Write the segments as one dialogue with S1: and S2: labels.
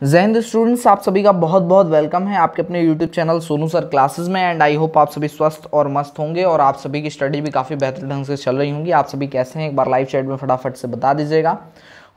S1: जय हिंद स्टूडेंट्स, आप सभी का बहुत बहुत वेलकम है आपके अपने YouTube channel Sonu sir classes में। एंड आई होप आप सभी स्वस्थ और मस्त होंगे और आप सभी की स्टडी भी काफ़ी बेहतर ढंग से चल रही होंगी। आप सभी कैसे हैं एक बार लाइव चैट में फटाफट से बता दीजिएगा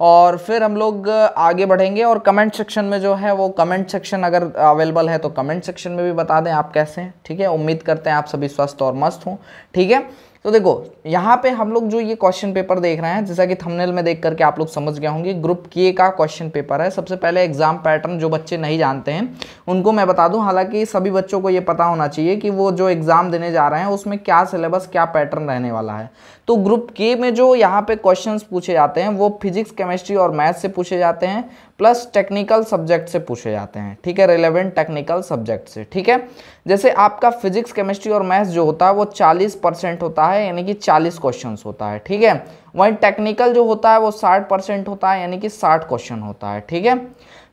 S1: और फिर हम लोग आगे बढ़ेंगे। और कमेंट सेक्शन में जो है वो कमेंट सेक्शन अगर अवेलेबल है तो कमेंट सेक्शन में भी बता दें आप कैसे हैं। ठीक है, उम्मीद करते हैं आप सभी स्वस्थ और मस्त हों। ठीक है, तो देखो यहाँ पे हम लोग जो ये क्वेश्चन पेपर देख रहे हैं, जैसा कि थंबनेल में देख करके आप लोग समझ गए होंगे, ग्रुप के का क्वेश्चन पेपर है। सबसे पहले एग्जाम पैटर्न जो बच्चे नहीं जानते हैं उनको मैं बता दूं, हालांकि सभी बच्चों को ये पता होना चाहिए कि वो जो एग्जाम देने जा रहे हैं उसमें क्या सिलेबस क्या पैटर्न रहने वाला है। तो ग्रुप के में जो यहाँ पे क्वेश्चंस पूछे जाते हैं वो फिजिक्स, केमिस्ट्री और मैथ से पूछे जाते हैं, प्लस टेक्निकल सब्जेक्ट से पूछे जाते हैं। ठीक है, रिलेवेंट टेक्निकल सब्जेक्ट से। ठीक है, जैसे आपका फिजिक्स, केमिस्ट्री और मैथ्स जो होता है वो 40% होता है, यानी कि 40 क्वेश्चंस होता है। ठीक है, वहीं टेक्निकल जो होता है वो 60% होता है, यानी कि 60 क्वेश्चन होता है। ठीक है,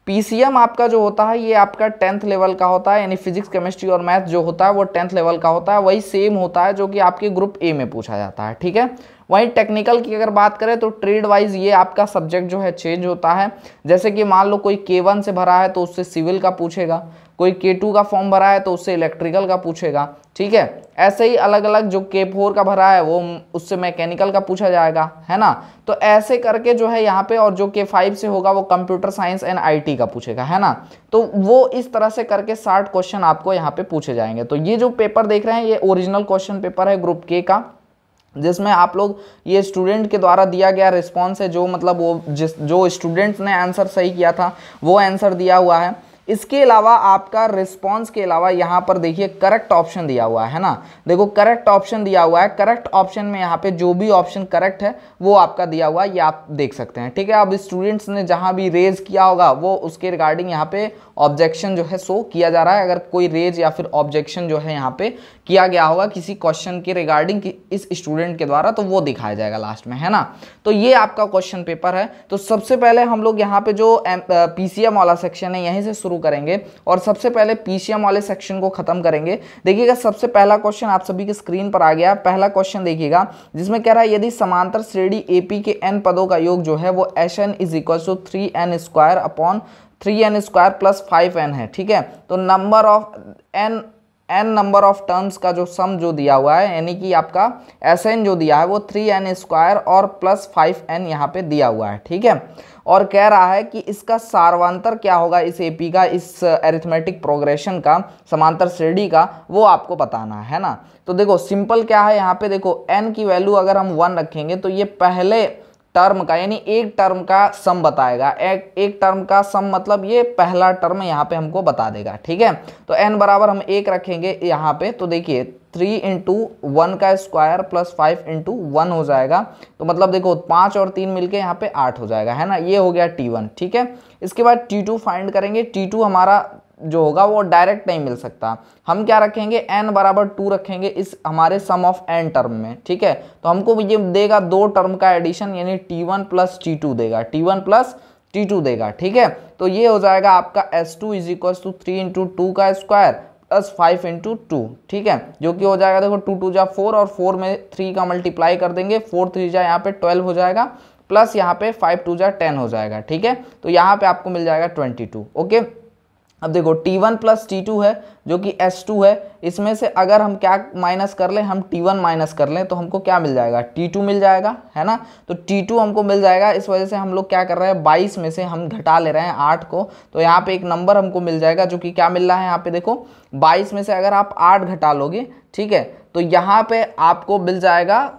S1: पीसीएम आपका जो होता है ये आपका 10th लेवल का होता है, यानी फिजिक्स, केमिस्ट्री और मैथ जो होता है वो 10th लेवल का होता है। वही सेम होता है जो कि आपके ग्रुप ए में पूछा जाता है। ठीक है, वहीं टेक्निकल की अगर बात करें तो ट्रेड वाइज ये आपका सब्जेक्ट जो है चेंज होता है। जैसे कि मान लो कोई K1 से भरा है तो उससे सिविल का पूछेगा, कोई K2 का फॉर्म भरा है तो उससे इलेक्ट्रिकल का पूछेगा। ठीक है, ऐसे ही अलग अलग जो K4 का भरा है वो उससे मैकेनिकल का पूछा जाएगा, है ना। तो ऐसे करके जो है यहाँ पे, और जो K5 से होगा वो कंप्यूटर साइंस एंड IT का पूछेगा, है ना। तो वो इस तरह से करके 60 क्वेश्चन आपको यहाँ पे पूछे जाएंगे। तो ये जो पेपर देख रहे हैं ये ओरिजिनल क्वेश्चन पेपर है ग्रुप के का, जिसमें आप लोग ये स्टूडेंट के द्वारा दिया गया रिस्पॉन्स है, जो मतलब वो जो स्टूडेंट्स ने आंसर सही किया था वो आंसर दिया हुआ है। इसके अलावा आपका रिस्पॉन्स के अलावा यहाँ पर देखिए करेक्ट ऑप्शन दिया हुआ है ना। देखो करेक्ट ऑप्शन दिया हुआ है, करेक्ट ऑप्शन में यहाँ पे जो भी ऑप्शन करेक्ट है वो आपका दिया हुआ है, ये आप देख सकते हैं। ठीक है, अब स्टूडेंट्स ने जहाँ भी रेज किया होगा वो उसके रिगार्डिंग यहाँ पे ऑब्जेक्शन जो है शो किया जा रहा है। अगर कोई रेज या फिर ऑब्जेक्शन जो है यहाँ पे किया गया होगा किसी क्वेश्चन के रिगार्डिंग इस स्टूडेंट के द्वारा तो वो दिखाया जाएगा लास्ट में, है ना। तो ये आपका क्वेश्चन पेपर है। तो सबसे पहले हम लोग यहाँ पे जो पीसीएम वाला सेक्शन है यहीं से शुरू करेंगे और सबसे पहले पीसीएम वाले सेक्शन को खत्म करेंगे। देखिएगा सबसे पहला क्वेश्चन आप सभी के स्क्रीन पर आ गया। पहला क्वेश्चन देखिएगा जिसमें कह रहा है यदि समांतर श्रेणी एपी के n पदों का योग जो है वो Sn is equal to 3n² upon 3n² plus 5n है। ठीक है, तो number of n number of terms का जो सम जो दिया हुआ है, यानी कि आपका Sn जो दिया है वो 3n² और प्लस 5n यहाँ पे दिया हुआ है। ठीक है, और कह रहा है कि इसका सारवांतर क्या होगा इस एपी का, इस अरिथमेटिक प्रोग्रेशन का, समांतर श्रेणी का, वो आपको बताना है ना। तो देखो सिंपल क्या है, यहाँ पे देखो n की वैल्यू अगर हम 1 रखेंगे तो ये पहले टर्म का यानी एक टर्म का सम बताएगा। एक टर्म का सम मतलब ये पहला टर्म यहाँ पे हमको बता देगा। ठीक है, तो n बराबर हम 1 रखेंगे यहाँ पे, तो देखिए 3 × 1 का स्क्वायर प्लस 5 × 1 हो जाएगा। तो मतलब देखो 5 और 3 मिलके यहाँ पे 8 हो जाएगा, है ना। ये हो गया T1। ठीक है, इसके बाद T2 फाइंड करेंगे। T2 हमारा जो होगा वो डायरेक्ट नहीं मिल सकता, हम क्या रखेंगे n बराबर 2 रखेंगे इस हमारे सम ऑफ n टर्म में। ठीक है, तो हमको ये देगा 2 टर्म का एडिशन, यानी T1 प्लस T2 देगा, T1 प्लस T2 देगा। ठीक है, तो ये हो जाएगा आपका S2 इज इक्वल टू 3 × 2 का स्क्वायर प्लस 5 × 2। ठीक है, जो कि हो जाएगा देखो 2 × 2 = 4 और 4 में 3 का मल्टीप्लाई कर देंगे, 4 × 3 = यहाँ पे 12 हो जाएगा, प्लस यहाँ पे 5 × 2 = 10 हो जाएगा। ठीक है, तो यहाँ पे आपको मिल जाएगा 22। ओके, अब देखो T1 प्लस T2 है जो कि S2 है, इसमें से अगर हम क्या माइनस कर लें, हम T1 माइनस कर लें तो हमको क्या मिल जाएगा, T2 मिल जाएगा, है ना। तो T2 हमको मिल जाएगा। इस वजह से हम लोग क्या कर रहे हैं, 22 में से हम घटा ले रहे हैं 8 को, तो यहाँ पे एक नंबर हमको मिल जाएगा जो कि क्या मिल रहा है, यहाँ पे देखो 22 में से अगर आप 8 घटा लोगे, ठीक है, तो यहाँ पे आपको मिल जाएगा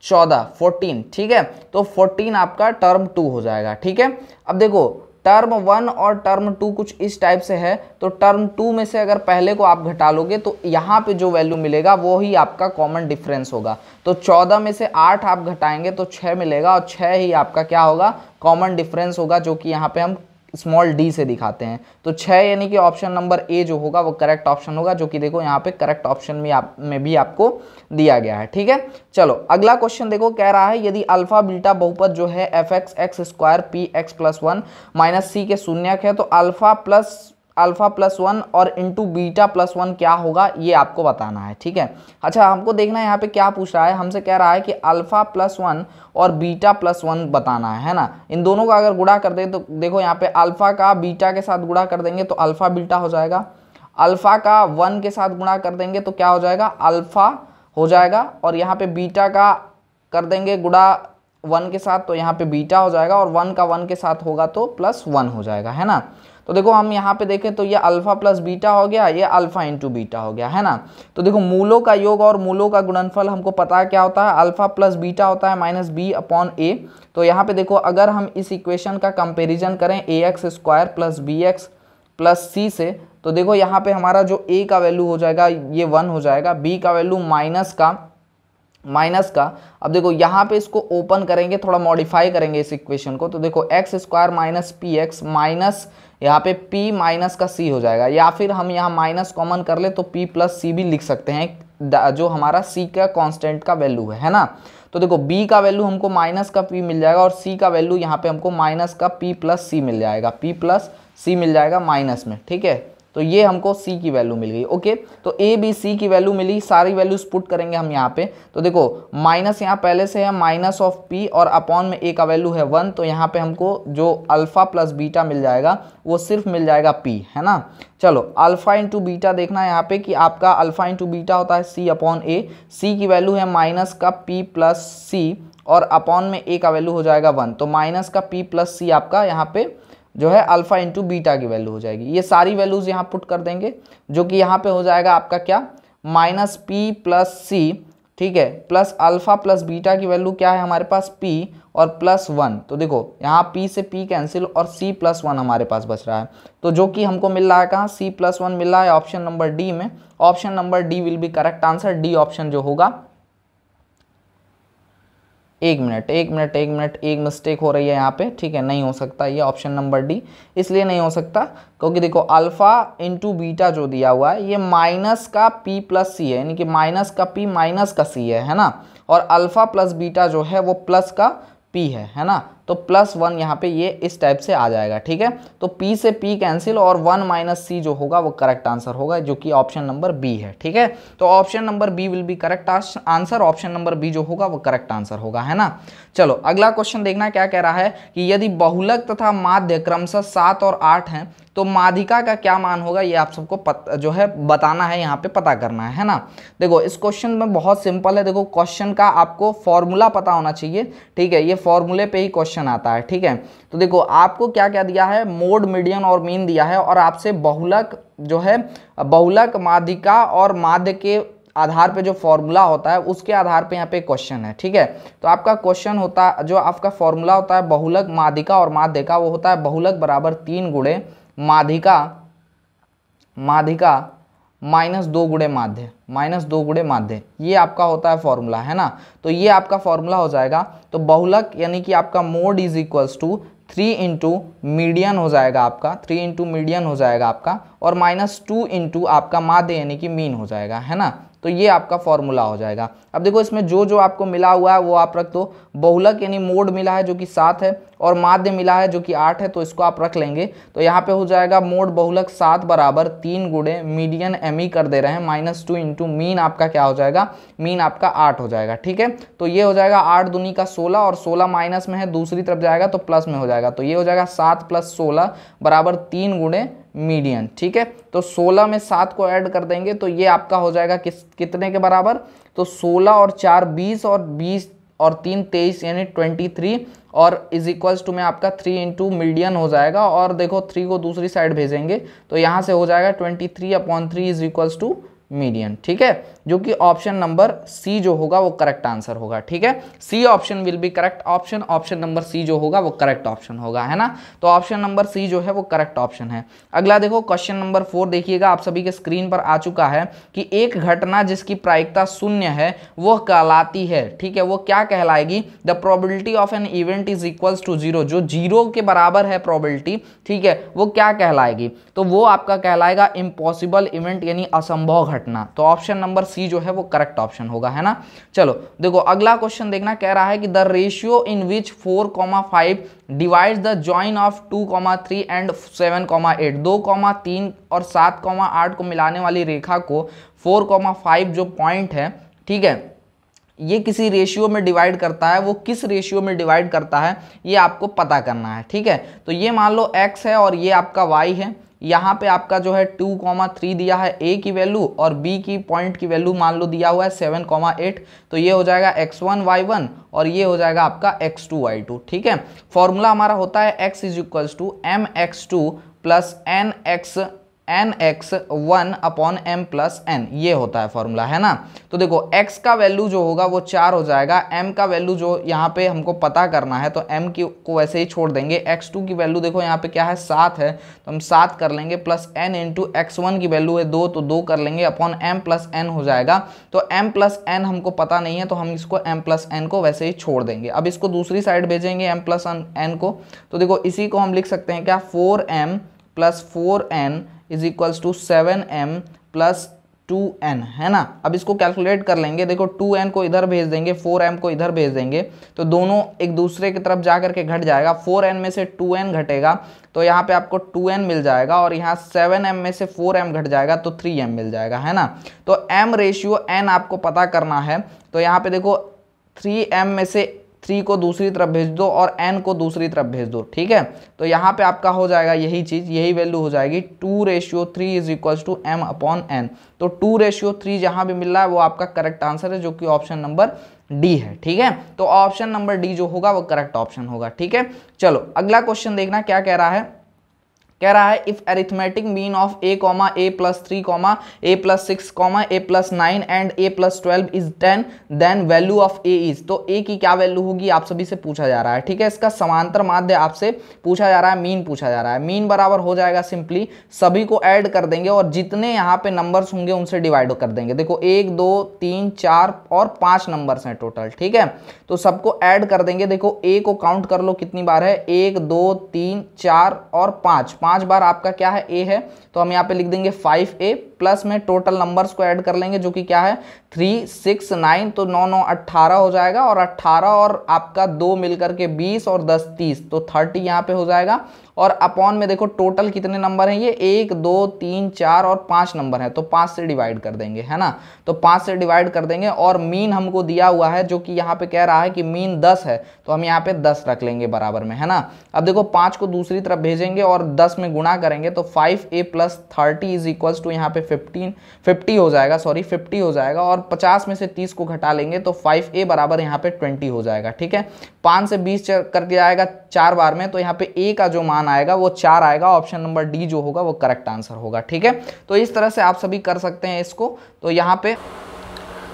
S1: 14। ठीक है, तो 14 आपका टर्म 2 हो जाएगा। ठीक है, अब देखो टर्म 1 और टर्म 2 कुछ इस टाइप से है, तो टर्म 2 में से अगर पहले को आप घटा लोगे तो यहाँ पे जो वैल्यू मिलेगा वो ही आपका कॉमन डिफरेंस होगा। तो 14 में से 8 आप घटाएंगे तो 6 मिलेगा और 6 ही आपका क्या होगा, कॉमन डिफरेंस होगा, जो कि यहाँ पे हम स्मॉल d से दिखाते हैं। तो 6 यानी कि ऑप्शन नंबर ए जो होगा वो करेक्ट ऑप्शन होगा, जो कि देखो यहाँ पे करेक्ट ऑप्शन में भी आपको दिया गया है। ठीक है, चलो अगला क्वेश्चन देखो, कह रहा है यदि अल्फा बीटा बहुपद जो है fx x² px + 1 - c के शून्यक है तो अल्फा प्लस अल्फा प्लस 1 और इंटू बीटा प्लस 1 क्या होगा ये आपको बताना है, ठीक है। अच्छा, हमको देखना है यहाँ पे क्या पूछ रहा है, हमसे कह रहा है कि अल्फा प्लस 1 और बीटा प्लस 1 बताना है ना। इन दोनों का अगर गुणा कर दे तो देखो यहाँ पे अल्फा का बीटा के साथ गुणा कर देंगे तो अल्फा बीटा हो जाएगा, अल्फा का 1 के साथ गुणा कर देंगे तो क्या हो जाएगा, अल्फा हो जाएगा, और यहाँ पे बीटा का कर देंगे गुणा 1 के साथ तो यहाँ पे बीटा हो जाएगा, और 1 का 1 के साथ होगा तो प्लस 1 हो जाएगा, है ना। तो देखो हम यहाँ पे देखें तो ये अल्फा प्लस बीटा हो गया, ये अल्फा इंटू बीटा हो गया, है ना। तो देखो मूलों का योग और मूलों का गुणनफल हमको पता है क्या होता है, अल्फा प्लस बीटा होता है माइनस बी अपॉन ए। तो यहाँ पे देखो अगर हम इस इक्वेशन का कंपेरिजन करें a x square plus b x plus c से, तो देखो यहाँ पे हमारा जो ए का वैल्यू हो जाएगा ये 1 हो जाएगा, बी का वैल्यू माइनस का। अब देखो यहाँ पे इसको ओपन करेंगे, थोड़ा मॉडिफाई करेंगे इस इक्वेशन को, तो देखो x square minus P x minus यहाँ पे p माइनस का c हो जाएगा, या फिर हम यहाँ माइनस कॉमन कर ले तो p प्लस सी भी लिख सकते हैं, जो हमारा c का कांस्टेंट का वैल्यू है ना। तो देखो b का वैल्यू हमको माइनस का p मिल जाएगा, और c का वैल्यू यहाँ पे हमको माइनस का p प्लस सी मिल जाएगा, p प्लस सी मिल जाएगा माइनस में, ठीक है। तो ये हमको c की वैल्यू मिल गई, ओके। तो a b c की वैल्यू मिली, सारी वैल्यूज पुट करेंगे हम यहाँ पे। तो देखो माइनस यहाँ पहले से है माइनस ऑफ p, और अपॉन में a का वैल्यू है 1, तो यहाँ पे हमको जो अल्फा प्लस बीटा मिल जाएगा वो सिर्फ मिल जाएगा p, है ना। चलो अल्फा इंटू बीटा देखना है यहाँ पे कि आपका अल्फा इंटू बीटा होता है c अपॉन a, c की वैल्यू है माइनस का p प्लस सी, और अपॉन में a का वैल्यू हो जाएगा 1, तो माइनस का p प्लस सी आपका यहाँ पे जो है अल्फा इंटू बीटा की वैल्यू हो जाएगी। ये सारी वैल्यूज यहाँ पुट कर देंगे, जो कि यहाँ पे हो जाएगा आपका क्या, माइनस पी प्लस सी, ठीक है, प्लस अल्फा प्लस बीटा की वैल्यू क्या है हमारे पास p और प्लस 1। तो देखो यहाँ p से p कैंसिल और c प्लस 1 हमारे पास बच रहा है, तो जो कि हमको मिल रहा है कहाँ, c प्लस 1 मिल रहा है ऑप्शन नंबर डी में। Option number D will be correct answer, D option जो होगा। एक मिनट एक मिस्टेक हो रही है यहाँ पे, ठीक है, नहीं हो सकता ये ऑप्शन नंबर डी, इसलिए नहीं हो सकता क्योंकि देखो अल्फा इंटू बीटा जो दिया हुआ है ये माइनस का p प्लस सी है, यानी कि माइनस का p माइनस का c है ना, और अल्फा प्लस बीटा जो है वो प्लस का p है ना। तो प्लस 1 यहाँ पे ये इस टाइप से आ जाएगा, ठीक है। तो p से p कैंसिल और 1 माइनस सी जो होगा वो करेक्ट आंसर होगा, जो कि ऑप्शन नंबर बी है, ठीक है। तो option number B will be correct answer, option number B जो होगा वो करेक्ट आंसर होगा, है ना। चलो अगला क्वेश्चन देखना क्या कह रहा है कि यदि बहुलक तथा माध्य क्रमशः 7 और 8 हैं तो माध्यिका का क्या मान होगा, ये आप सबको जो है बताना है, यहाँ पे पता करना है ना। देखो इस क्वेश्चन में बहुत सिंपल है, देखो क्वेश्चन का आपको फॉर्मूला पता होना चाहिए, ठीक है, ये फॉर्मूले पे ही क्वेश्चन आता है, ठीक है। तो देखो आपको क्या क्या दिया है, मोड, मीडियन और मीन दिया है, और आपसे बहुलक जो है, बहुलक, माध्यिका और माध्य के आधार पे जो फॉर्मूला होता है उसके आधार पे यहाँ पे क्वेश्चन है, ठीक है। तो आपका क्वेश्चन होता है, जो आपका फॉर्मूला होता है बहुलक, माध्यिका और माध्य का, वो होता है बहुलक बराबर 3 गुणे माध्यिका माइनस 2 गुणे माध्य, ये आपका होता है फॉर्मूला, है ना। तो ये आपका फॉर्मूला हो जाएगा। तो बहुलक यानी कि आपका mode is equals to 3 into median हो जाएगा आपका, 3 इंटू मीडियन हो जाएगा आपका, और माइनस 2 इंटू आपका माध्य यानी कि मीन हो जाएगा, है ना। तो ये आपका फॉर्मूला हो जाएगा। अब देखो इसमें जो जो आपको मिला हुआ है वो आप रख दो। बहुलक यानी मोड मिला है जो कि 7 है, और माध्य मिला है जो कि 8 है, तो इसको आप रख लेंगे। तो यहाँ पे हो जाएगा मोड बहुलक 7 बराबर 3 गुणे मीडियन एम कर दे रहे हैं माइनस 2 इंटू मीन आपका क्या हो जाएगा, मीन आपका 8 हो जाएगा, ठीक है। तो ये हो जाएगा 8 दूनी का 16, और 16 माइनस में है, दूसरी तरफ जाएगा तो प्लस में हो जाएगा। तो ये हो जाएगा 7 प्लस 16 बराबर 3 गुणे मीडियन, ठीक है। तो 16 में 7 को ऐड कर देंगे तो ये आपका हो जाएगा कितने के बराबर, तो 16 और 4 20, और 20 और 3 23 यानी 23, और इज इक्वल्स टू में आपका 3 इंटू मीडियन हो जाएगा, और देखो 3 को दूसरी साइड भेजेंगे तो यहाँ से हो जाएगा 23/3 इज इक्वल्स टू मीडियन, ठीक है, जो कि ऑप्शन नंबर सी जो होगा वो करेक्ट आंसर होगा, ठीक है। C option will be correct option, option number C जो होगा वो करेक्ट ऑप्शन होगा, है ना। तो ऑप्शन नंबर सी जो है वो करेक्ट ऑप्शन है। अगला देखो क्वेश्चन नंबर 4 देखिएगा, आप सभी के स्क्रीन पर आ चुका है कि एक घटना जिसकी प्रायिकता 0 है वो कहलाती है, ठीक है, वो क्या कहलाएगी, the probability of an event is equals to 0, जो 0 के बराबर है प्रोबेबिलिटी, ठीक है, वो क्या कहलाएगी, तो वो आपका कहलाएगा इम्पॉसिबल इवेंट यानी असंभव हटना। तो ऑप्शन नंबर सी जो है वो करेक्ट ऑप्शन होगा, है ना। चलो देखो अगला क्वेश्चन देखना, कह रहा है कि the ratio in which 4,5 divides the join of 2,3 and 7,8। 2,3 और 7,8 को मिलाने वाली रेखा को 4,5 जो पॉइंट है, ठीक है, ये किसी रेशियो में डिवाइड करता है। वो किस रेशियो में डिवाइड करता है ये आपको पता करना है, ठीक है। तो ये मान लो x है और ये आपका y है। यहाँ पे आपका जो है 2,3 दिया है a की वैल्यू और b की पॉइंट की वैल्यू मान लो दिया हुआ है 7,8। तो ये हो जाएगा x1 y1 और ये हो जाएगा आपका x2 y2, ठीक है। फॉर्मूला हमारा होता है x is equals to mx2 plus nx1 upon m plus n, ये होता है फॉर्मूला, है ना। तो देखो x का वैल्यू जो होगा वो 4 हो जाएगा, m का वैल्यू जो यहाँ पे हमको पता करना है तो m की को वैसे ही छोड़ देंगे। x2 की वैल्यू देखो यहाँ पे क्या है 7 है, तो हम 7 कर लेंगे, प्लस n इंटू x1 की वैल्यू है 2 तो 2 कर लेंगे, अपॉन m प्लस n हो जाएगा। तो m प्लस n हमको पता नहीं है तो हम इसको m प्लस n को वैसे ही छोड़ देंगे। अब इसको दूसरी साइड भेजेंगे m प्लस n को, तो देखो इसी को हम लिख सकते हैं क्या, 4m plus 4n is equals to 7m plus 2n, है ना। अब इसको कैलकुलेट कर लेंगे, देखो 2n को इधर भेज देंगे, 4m को इधर भेज देंगे, तो दोनों एक दूसरे की तरफ जा करके घट जाएगा। 4n में से 2n घटेगा तो यहाँ पे आपको 2n मिल जाएगा और यहाँ 7m में से 4m घट जाएगा तो 3m मिल जाएगा, है ना। तो m रेशियो n आपको पता करना है, तो यहाँ पे देखो 3m में से 3 को दूसरी तरफ भेज दो और n को दूसरी तरफ भेज दो, ठीक है। तो यहाँ पे आपका हो जाएगा यही चीज, यही वैल्यू हो जाएगी 2:3 is equals to m upon n। तो 2:3 जहां भी मिल रहा है वो आपका करेक्ट आंसर है, जो कि ऑप्शन नंबर डी है, ठीक है। तो ऑप्शन नंबर डी जो होगा वो करेक्ट ऑप्शन होगा, ठीक है। चलो अगला क्वेश्चन देखना क्या कह रहा है, कह रहा है if arithmetic mean of a, a plus 3, a plus 6, a plus 9 and a प्लस 12 is 10 then value of a is. तो a की क्या वैल्यू होगी आप सभी से पूछा जा रहा है, ठीक है। इसका समांतर माध्य आपसे पूछा जा रहा है, मीन पूछा जा रहा है। मीन बराबर हो जाएगा सिंपली सभी को ऐड कर देंगे और जितने यहाँ पे नंबर्स होंगे उनसे डिवाइड कर देंगे। देखो 1 2 3 4 और 5 नंबर्स हैं टोटल, ठीक है। तो सबको ऐड कर देंगे। देखो a को काउंट कर लो कितनी बार है, 1 2 3 4 और 5 बार आपका क्या है a है, तो हम यहाँ पे लिख देंगे 5a प्लस में टोटल नंबर्स को ऐड कर लेंगे जो कि क्या है 3 6 9, तो 9 9 18 हो जाएगा और 18 और आपका 2 मिलकर के 20 और 10 30, तो 30 यहाँ पे हो जाएगा। और अपॉन में देखो टोटल कितने नंबर हैं, ये 1 2 3 4 और 5 नंबर है, तो 5 से डिवाइड कर देंगे, है ना। तो 5 से डिवाइड कर देंगे और मीन हमको दिया हुआ है जो कि यहाँ पे कह रहा है कि मीन 10 है, तो हम यहाँ पे 10 रख लेंगे बराबर में, है ना। अब देखो 5 को दूसरी तरफ भेजेंगे और 10 में गुणा करेंगे तो 5a plus 30 is equals to यहाँ पे 50 हो जाएगा, सॉरी 50 हो जाएगा। और 50 में से 30 को घटा लेंगे तो 5a बराबर यहाँ पे 20 हो जाएगा, ठीक है। 5 से 20 कर दिया जाएगा 4 बार में, तो यहाँ पे a का जो मान आएगा वो 4 आएगा। ऑप्शन नंबर डी जो होगा वो करेक्ट आंसर होगा, ठीक है। तो इस तरह से आप सभी कर सकते हैं इसको। तो यहाँ पे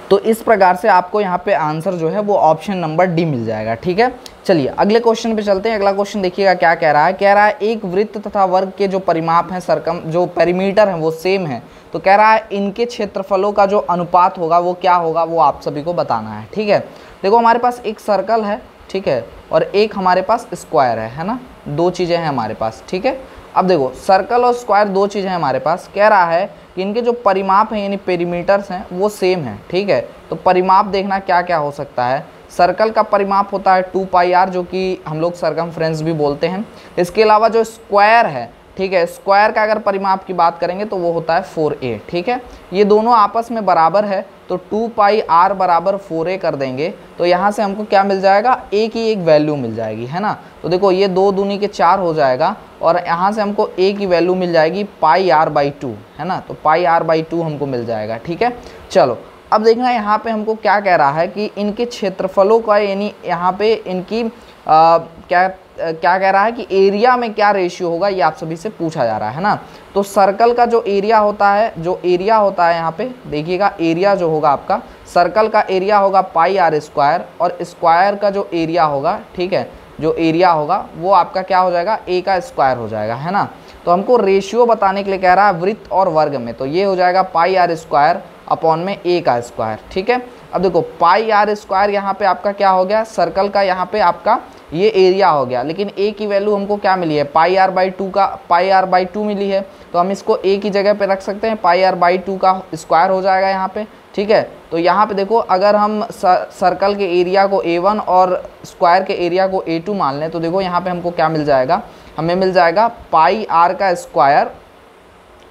S1: तो इस प्रकार से आपको यहाँ पे आंसर जो है वो ऑप्शन नंबर डी मिल जाएगा, ठीक है। चलिए अगले क्वेश्चन पे चलते हैं। अगला क्वेश्चन देखिएगा क्या कह रहा है, कह रहा है एक वृत्त तथा वर्ग के जो परिमाप हैं, सरकम जो पेरीमीटर हैं वो सेम है। तो कह रहा है इनके क्षेत्रफलों का जो अनुपात होगा वो क्या होगा, वो आप सभी को बताना है, ठीक है। देखो हमारे पास एक सर्कल है, ठीक है, और एक हमारे पास स्क्वायर है ना, दो चीज़ें हैं हमारे पास, ठीक है। अब देखो सर्कल और स्क्वायर दो चीज़ें हैं हमारे पास, कह रहा है कि इनके जो परिमाप हैं यानी पेरीमीटर्स हैं वो सेम है, ठीक है। तो परिमाप देखना क्या क्या हो सकता है। सर्कल का परिमाप होता है 2πr, जो कि हम लोग सरकमफ्रेंस भी बोलते हैं। इसके अलावा जो स्क्वायर है, ठीक है, स्क्वायर का अगर परिमाप की बात करेंगे तो वो होता है 4a, ठीक है। ये दोनों आपस में बराबर है तो 2πr बराबर 4a कर देंगे तो यहाँ से हमको क्या मिल जाएगा, a की एक वैल्यू मिल जाएगी, है ना। तो देखो ये 2 दूनी के 4 हो जाएगा और यहाँ से हमको a की वैल्यू मिल जाएगी πr/2, है ना। तो πr/2 हमको मिल जाएगा, ठीक है। चलो अब देखना यहाँ पे हमको क्या कह रहा है कि इनके क्षेत्रफलों का, यानी यहाँ पे इनकी क्या कह रहा है कि एरिया में क्या रेशियो होगा, ये आप सभी से पूछा जा रहा है ना। तो सर्कल का जो एरिया होता है, यहाँ पे देखिएगा, एरिया जो होगा आपका, सर्कल का एरिया होगा πr² और स्क्वायर का जो एरिया होगा, ठीक है, जो एरिया होगा वो आपका क्या हो जाएगा, a का स्क्वायर हो जाएगा, है ना। तो हमको रेशियो बताने के लिए कह रहा है वृत्त और वर्ग में, तो ये हो जाएगा πr² अपॉन में a का स्क्वायर, ठीक है। अब देखो πr² यहाँ पे आपका क्या हो गया, सर्कल का यहाँ पे आपका ये एरिया हो गया। लेकिन ए की वैल्यू हमको क्या मिली है, पाई आर बाई टू का पाई आर बाई टू मिली है, तो हम इसको ए की जगह पे रख सकते हैं, पाई आर बाई टू का स्क्वायर हो जाएगा यहाँ पे, ठीक है। तो यहाँ पे देखो अगर हम सर्कल के एरिया को A1 और स्क्वायर के एरिया को A2 मान लें, तो देखो यहाँ पे हमको क्या मिल जाएगा, हमें मिल जाएगा पाई आर का स्क्वायर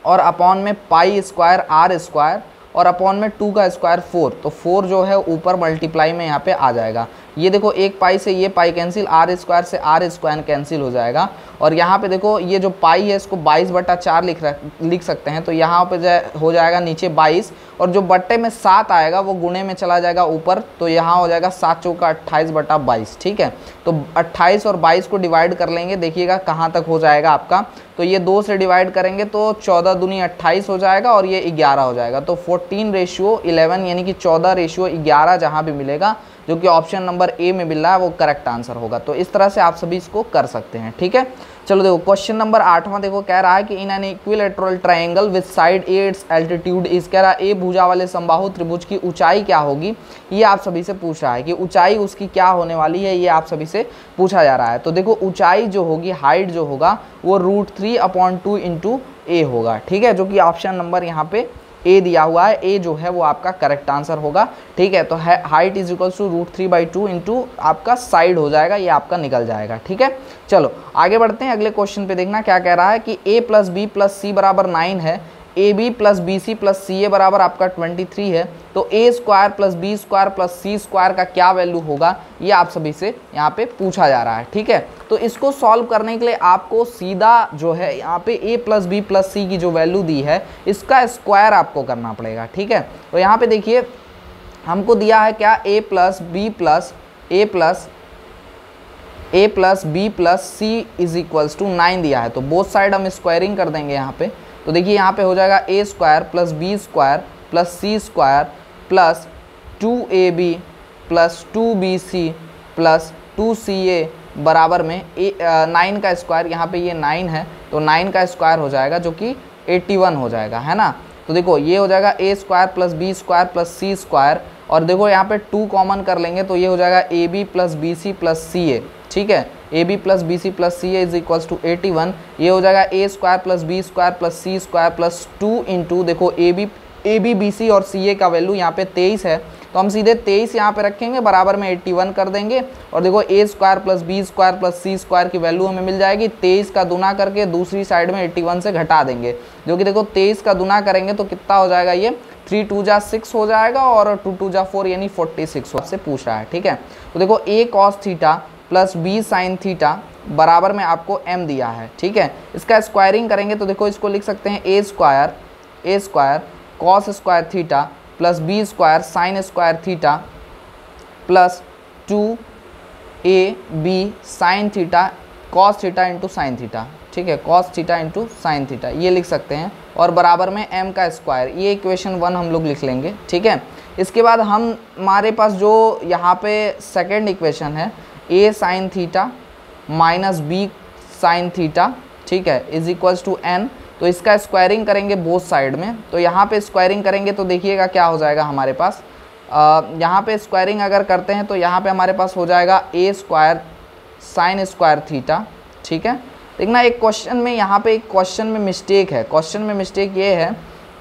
S1: और अपॉन में पाई स्क्वायर आर स्क्वायर और अपॉन में 2 का स्क्वायर 4। तो 4 जो है ऊपर मल्टीप्लाई में यहाँ पे आ जाएगा। ये देखो एक पाई से ये पाई कैंसिल, आर स्क्वायर से आर स्क्वायर कैंसिल हो जाएगा। और यहाँ पे देखो ये जो पाई है इसको 22/4 लिख सकते हैं। तो यहाँ पे हो जाएगा नीचे 22 और जो बट्टे में 7 आएगा वो गुणे में चला जाएगा ऊपर, तो यहाँ हो जाएगा 7 चौका 28/22, ठीक है। तो 28 और 22 को डिवाइड कर लेंगे, देखिएगा कहाँ तक हो जाएगा आपका। तो ये 2 से डिवाइड करेंगे तो 14 दूनी 28 हो जाएगा और ये 11 हो जाएगा। तो 14:11 यानी कि 14:11 जहाँ भी मिलेगा, जो कि ऑप्शन नंबर ए में मिल रहा है, वो करेक्ट आंसर होगा। तो इस तरह से आप सभी इसको कर सकते हैं, ठीक है। चलो देखो क्वेश्चन नंबर 8वां देखो कह रहा है कि in an equilateral triangle with side A it's altitude is, कह रहा है ए भुजा वाले समबाहु त्रिभुज की ऊंचाई क्या होगी, ये आप सभी से पूछ रहा है कि ऊंचाई उसकी क्या होने वाली है, ये आप सभी से पूछा जा रहा है। तो देखो ऊंचाई जो होगी, हाइट जो होगा वो √3/2 इंटू ए होगा, ठीक है, जो कि ऑप्शन नंबर यहाँ पे ए दिया हुआ है। ए जो है वो आपका करेक्ट आंसर होगा, ठीक है। तो height is equals to √3/2 into आपका साइड हो जाएगा, ये आपका निकल जाएगा, ठीक है। चलो आगे बढ़ते हैं, अगले क्वेश्चन पे देखना क्या कह रहा है कि a + b + c बराबर 9 है, AB + BC + CA बराबर आपका 23 है। तो A² + B² + C² का क्या वैल्यू होगा, ये आप सभी से यहाँ पे पूछा जा रहा है, ठीक है। तो इसको सॉल्व करने के लिए आपको सीधा जो है यहाँ पे A + B + C की जो वैल्यू दी है इसका स्क्वायर आपको करना पड़ेगा, ठीक है। तो यहाँ पे देखिए हमको दिया है क्या, A + B + C = 9 दिया है। तो बोथ साइड हम स्क्वायरिंग कर देंगे यहाँ पे। तो देखिए यहाँ पे हो जाएगा A² + B² + C² + 2AB + 2BC + 2CA बराबर में 9 का स्क्वायर, यहाँ पे ये 9 है तो 9 का स्क्वायर हो जाएगा जो कि 81 हो जाएगा, है ना। तो देखो ये हो जाएगा A² + B² + C² और देखो यहाँ पे 2 कॉमन कर लेंगे तो ये हो जाएगा AB + BC + CA, ठीक है। AB + BC + CA = 81। ये हो जाएगा A² + B² + C² + 2 इंटू देखो AB BC और CA का वैल्यू यहाँ पे 23 है, तो हम सीधे 23 यहाँ पे रखेंगे, बराबर में 81 कर देंगे। और देखो A² + B² + C² की वैल्यू हमें मिल जाएगी 23 का दुना करके दूसरी साइड में 81 से घटा देंगे, जो कि देखो 23 का दुना करेंगे तो कितना हो जाएगा, ये 3 2 जा 6 हो जाएगा और 2 2 जा 4 यानी 46 से पूछ रहा है, ठीक है। तो देखो A cos theta + B sin theta बराबर में आपको m दिया है, ठीक है। इसका स्क्वायरिंग करेंगे तो देखो इसको लिख सकते हैं A² cos² theta + B² sin² theta + 2AB sin theta cos theta into sine theta, ठीक है, cos theta into sine theta, ये लिख सकते हैं। और बराबर में m का स्क्वायर, ये इक्वेशन 1 हम लोग लिख लेंगे, ठीक है। इसके बाद हमारे पास जो यहाँ पे सेकेंड इक्वेशन है A sin theta - B sin theta, ठीक है, = n। तो इसका स्क्वायरिंग करेंगे बोथ साइड में। तो यहाँ पे स्क्वायरिंग करेंगे तो देखिएगा क्या हो जाएगा हमारे पास, यहाँ पे स्क्वायरिंग अगर करते हैं तो यहाँ पे हमारे पास हो जाएगा A² sin² थीटा, ठीक है। देखना एक क्वेश्चन में, यहाँ पे एक क्वेश्चन में मिस्टेक है। क्वेश्चन में मिस्टेक ये है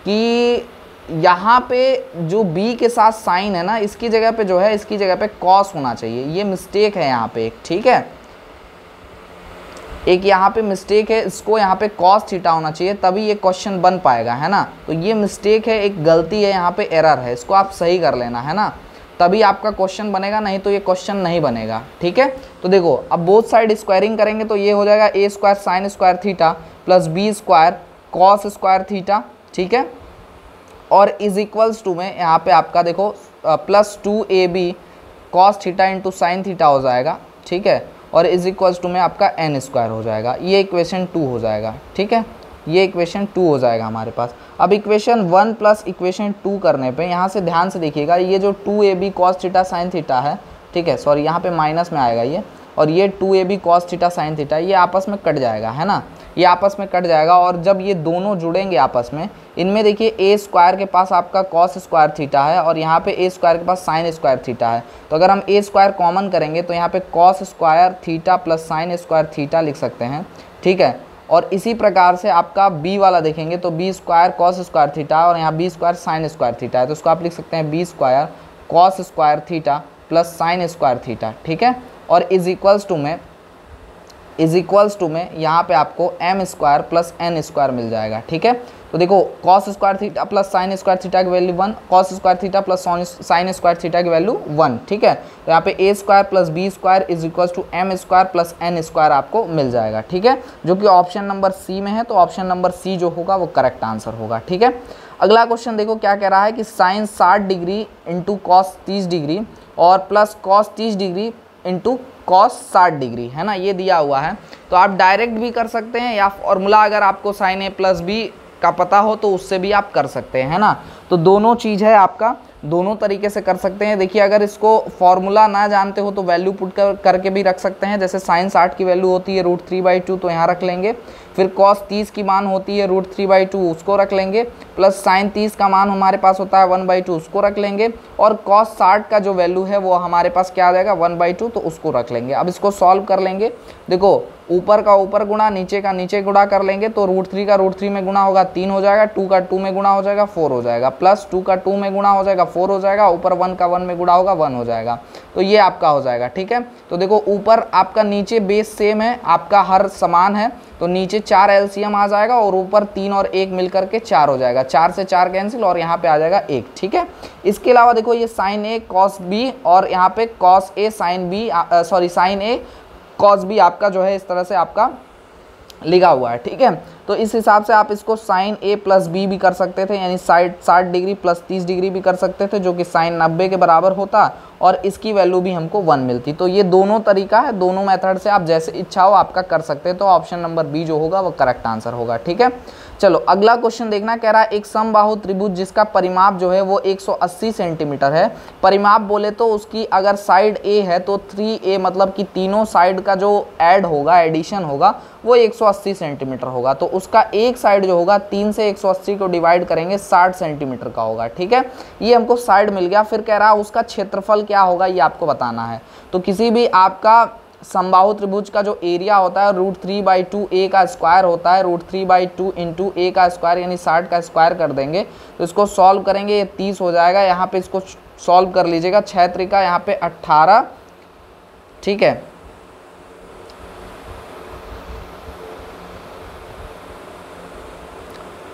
S1: कि यहाँ पे जो B के साथ साइन है ना, इसकी जगह पे जो है, इसकी जगह पे कॉस होना चाहिए, ये मिस्टेक है यहाँ पे एक, ठीक है। एक यहाँ पे मिस्टेक है, इसको यहाँ पे cos थीटा होना चाहिए तभी ये क्वेश्चन बन पाएगा, है ना। तो ये मिस्टेक है, एक गलती है यहाँ पे, एरर है, इसको आप सही कर लेना, है ना, तभी आपका क्वेश्चन बनेगा, नहीं तो ये क्वेश्चन नहीं बनेगा, ठीक है। तो देखो अब बोथ साइड स्क्वायरिंग करेंगे तो ये हो जाएगा A² sin² theta + B² cos² theta, ठीक है। और = में यहाँ पे आपका देखो + 2AB cos theta into sine theta हो जाएगा, ठीक है। और = में आपका n² हो जाएगा, ये इक्वेशन 2 हो जाएगा, ठीक है, ये इक्वेशन 2 हो जाएगा हमारे पास। अब इक्वेशन 1 + इक्वेशन 2 करने पे यहाँ से ध्यान से देखिएगा, ये जो 2AB cos theta sine theta है, ठीक है, सॉरी यहाँ पे माइनस में आएगा ये, और ये 2ab cos theta sin theta ये आपस में कट जाएगा, है ना, ये आपस में कट जाएगा। और जब ये दोनों जुड़ेंगे आपस में, इनमें देखिए a स्क्वायर के पास आपका cos स्क्वायर थीटा है और यहाँ पे a स्क्वायर के पास sin स्क्वायर थीटा है। तो अगर हम a स्क्वायर कॉमन करेंगे तो यहाँ पे cos square theta plus sin square theta लिख सकते हैं, ठीक है। और इसी प्रकार से आपका b वाला देखेंगे तो b square cos square theta और यहाँ b square sin square theta है, तो उसको आप लिख सकते हैं b square cos square theta plus sin square theta, ठीक है। और इज इक्वल्स टू में यहाँ पे आपको m square plus n square मिल जाएगा, ठीक है। तो देखो cos square theta plus sin square theta की value 1, cos square theta plus sin square theta की वैल्यू 1, ठीक है। तो यहाँ पे a square plus b square is equals to m square plus n square आपको मिल जाएगा, ठीक है, जो कि ऑप्शन नंबर सी में है। तो ऑप्शन नंबर सी जो होगा वो करेक्ट आंसर होगा, ठीक है। अगला क्वेश्चन देखो क्या कह रहा है कि sine 60 degree into cos 30 degree और plus cos 30 degree into cos 60 degree, है ना, ये दिया हुआ है। तो आप डायरेक्ट भी कर सकते हैं या फॉर्मूला अगर आपको साइन ए प्लस बी का पता हो तो उससे भी आप कर सकते हैं, है ना। तो दोनों चीज़ है आपका, दोनों तरीके से कर सकते हैं। देखिए अगर इसको फॉर्मूला ना जानते हो तो वैल्यू पुट करके भी रख सकते हैं। जैसे साइन 60 की वैल्यू होती है √3/2 तो यहाँ रख लेंगे, फिर कॉस 30 की मान होती है √3/2 उसको रख लेंगे, प्लस साइन 30 का मान हमारे पास होता है 1/2 उसको रख लेंगे, और कॉस 60 का जो वैल्यू है वो हमारे पास क्या आ जाएगा 1/2 तो उसको रख लेंगे। अब इसको सॉल्व कर लेंगे, देखो ऊपर का ऊपर गुणा नीचे का नीचे गुणा कर लेंगे तो √3 का √3 में गुणा होगा 3 हो जाएगा, 2 का 2 में गुणा हो जाएगा 4 हो जाएगा, प्लस 2 का 2 में गुणा हो जाएगा 4 हो जाएगा, ऊपर 1 का 1 में गुणा होगा 1 हो जाएगा। तो ये आपका हो जाएगा, ठीक है। तो देखो ऊपर आपका नीचे बेस सेम है, आपका हर समान है, तो नीचे 4 एलसीएम आ जाएगा और ऊपर 3 और 1 मिलकर के 4 हो जाएगा, 4 से 4 कैंसिल और यहाँ पे आ जाएगा 1, ठीक है। इसके अलावा देखो ये साइन ए कॉस बी और यहाँ पे cos A sine B sign A cos B आपका जो है इस तरह से आपका लिखा हुआ है, ठीक है। तो इस हिसाब से आप इसको साइन ए प्लस बी भी कर सकते थे, यानी 60 डिग्री प्लस 30 डिग्री भी कर सकते थे, जो कि साइन 90 के बराबर होता और इसकी वैल्यू भी हमको 1 मिलती। तो ये दोनों तरीका है, दोनों मेथड से आप जैसे इच्छा हो आपका कर सकते हैं। तो ऑप्शन नंबर बी जो होगा वो करेक्ट आंसर होगा, ठीक है। चलो अगला क्वेश्चन देखना, कह रहा है एक समबाहु त्रिभुज जिसका परिमाप जो है वो 180 सेंटीमीटर है। परिमाप बोले तो उसकी अगर साइड ए है तो 3a मतलब कि तीनों साइड का जो ऐड होगा, एडिशन होगा वो 180 सेंटीमीटर होगा। तो उसका एक साइड जो होगा 3 से 180 को डिवाइड करेंगे 60 सेंटीमीटर का होगा, ठीक है। ये हमको साइड मिल गया। फिर कह रहा है उसका क्षेत्रफल क्या होगा ये आपको बताना है। तो किसी भी आपका समबाहु त्रिभुज का जो एरिया होता है √3/2 a का स्क्वायर होता है, √3/2 इंटू a का स्क्वायर यानी 60 का स्क्वायर कर देंगे। तो इसको सॉल्व करेंगे, ये 30 हो जाएगा। यहाँ पे इसको सॉल्व कर लीजिएगा, 6 त्रिका यहाँ पे 18, ठीक है।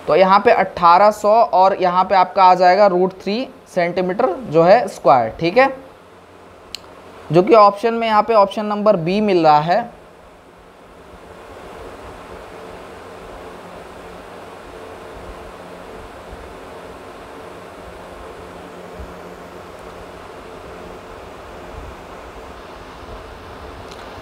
S1: तो यहाँ पे 1800 और यहाँ पे आपका आ जाएगा √3 सेंटीमीटर जो है स्क्वायर, ठीक है, जो कि ऑप्शन में यहाँ पे ऑप्शन नंबर बी मिल रहा है।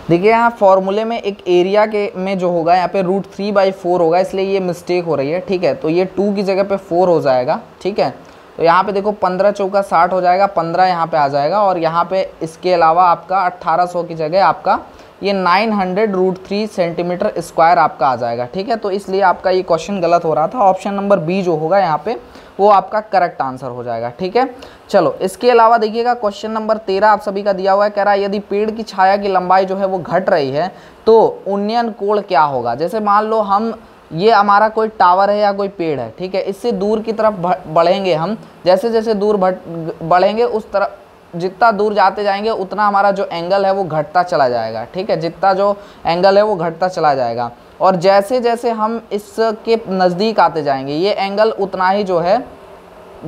S1: देखिए यहाँ फॉर्मूले में एक एरिया के में जो होगा यहाँ पे √3/4 होगा, इसलिए ये मिस्टेक हो रही है, ठीक है। तो ये 2 की जगह पे 4 हो जाएगा, ठीक है। तो यहाँ पे देखो 15 चौका 60 हो जाएगा, 15 यहाँ पे आ जाएगा और यहाँ पे इसके अलावा आपका 1800 की जगह आपका ये 900 √3 सेंटीमीटर स्क्वायर आपका आ जाएगा, ठीक है। तो इसलिए आपका ये क्वेश्चन गलत हो रहा था। ऑप्शन नंबर बी जो होगा यहाँ पे वो आपका करेक्ट आंसर हो जाएगा, ठीक है। चलो इसके अलावा देखिएगा क्वेश्चन नंबर 13 आप सभी का दिया हुआ है, कह रहा है यदि पेड़ की छाया की लंबाई जो है वो घट रही है तो उन्नयन कोण क्या होगा। जैसे मान लो हम ये हमारा कोई टावर है या कोई पेड़ है, ठीक है, इससे दूर की तरफ बढ़ेंगे हम, जैसे जैसे दूर बढ़ेंगे उस तरफ जितना दूर जाते जाएंगे उतना हमारा जो एंगल है वो घटता चला जाएगा, ठीक है, जितना जो एंगल है वो घटता चला जाएगा। और जैसे जैसे हम इसके नज़दीक आते जाएंगे ये एंगल उतना ही जो है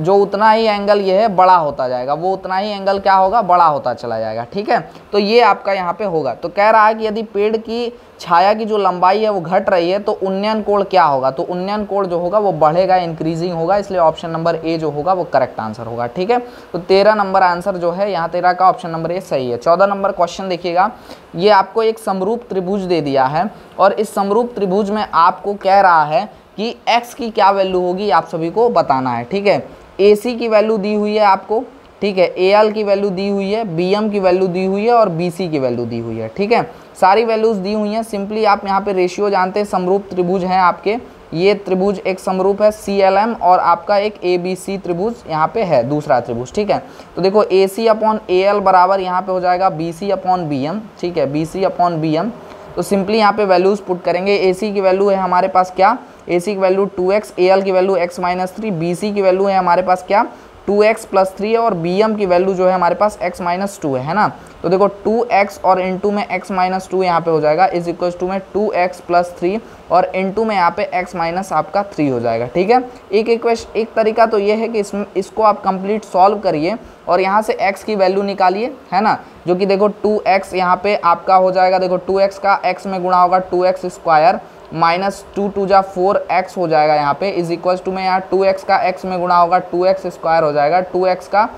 S1: उतना ही एंगल ये है बड़ा होता जाएगा, वो उतना ही एंगल क्या होगा बड़ा होता चला जाएगा, ठीक है। तो ये आपका यहाँ पे होगा। तो कह रहा है कि यदि पेड़ की छाया की जो लंबाई है वो घट रही है तो उन्नयन कोण क्या होगा। तो उन्नयन कोण जो होगा वो बढ़ेगा, इंक्रीजिंग होगा, इसलिए ऑप्शन नंबर ए जो होगा वो करेक्ट आंसर होगा, ठीक है। तो 13 नंबर आंसर जो है यहाँ 13 का ऑप्शन नंबर ए सही है। 14 नंबर क्वेश्चन देखिएगा, ये आपको एक समरूप त्रिभुज दे दिया है और इस समरूप त्रिभुज में आपको कह रहा है कि एक्स की क्या वैल्यू होगी आप सभी को बताना है, ठीक है। AC की वैल्यू दी हुई है आपको, ठीक है, AL की वैल्यू दी हुई है, BM की वैल्यू दी हुई है और BC की वैल्यू दी हुई है। ठीक है, सारी वैल्यूज दी हुई हैं। सिंपली आप यहाँ पे रेशियो जानते हैं, समरूप त्रिभुज हैं आपके, ये त्रिभुज एक समरूप है CLM और आपका एक ABC त्रिभुज यहाँ पे है दूसरा त्रिभुज। ठीक है, तो देखो AC/AL बराबर यहाँ पे हो जाएगा BC/BM। ठीक है, BC/BM। तो सिंपली यहाँ पे वैल्यूज पुट करेंगे। AC की वैल्यू है हमारे पास क्या, AC की वैल्यू 2x, AL की वैल्यू x - 3, BC की वैल्यू है हमारे पास क्या 2x + 3 और BM की वैल्यू जो है हमारे पास x - 2 है ना। तो देखो 2x और इनटू में x - 2 यहाँ पे हो जाएगा इज इक्वल टू में 2x + 3 और इनटू में यहाँ पे x - आपका 3 हो जाएगा। ठीक है, एक तरीका तो ये है कि इसको आप कंप्लीट सॉल्व करिए और यहाँ से x की वैल्यू निकालिए, है ना, जो कि देखो 2x यहाँ पे आपका हो जाएगा, देखो 2x का x में गुणा होगा 2x² -2 2 जा 4x हो जाएगा यहाँ पे इज इक्वल टू में यहाँ 2x का x में गुणा होगा 2x² हो जाएगा, 2x का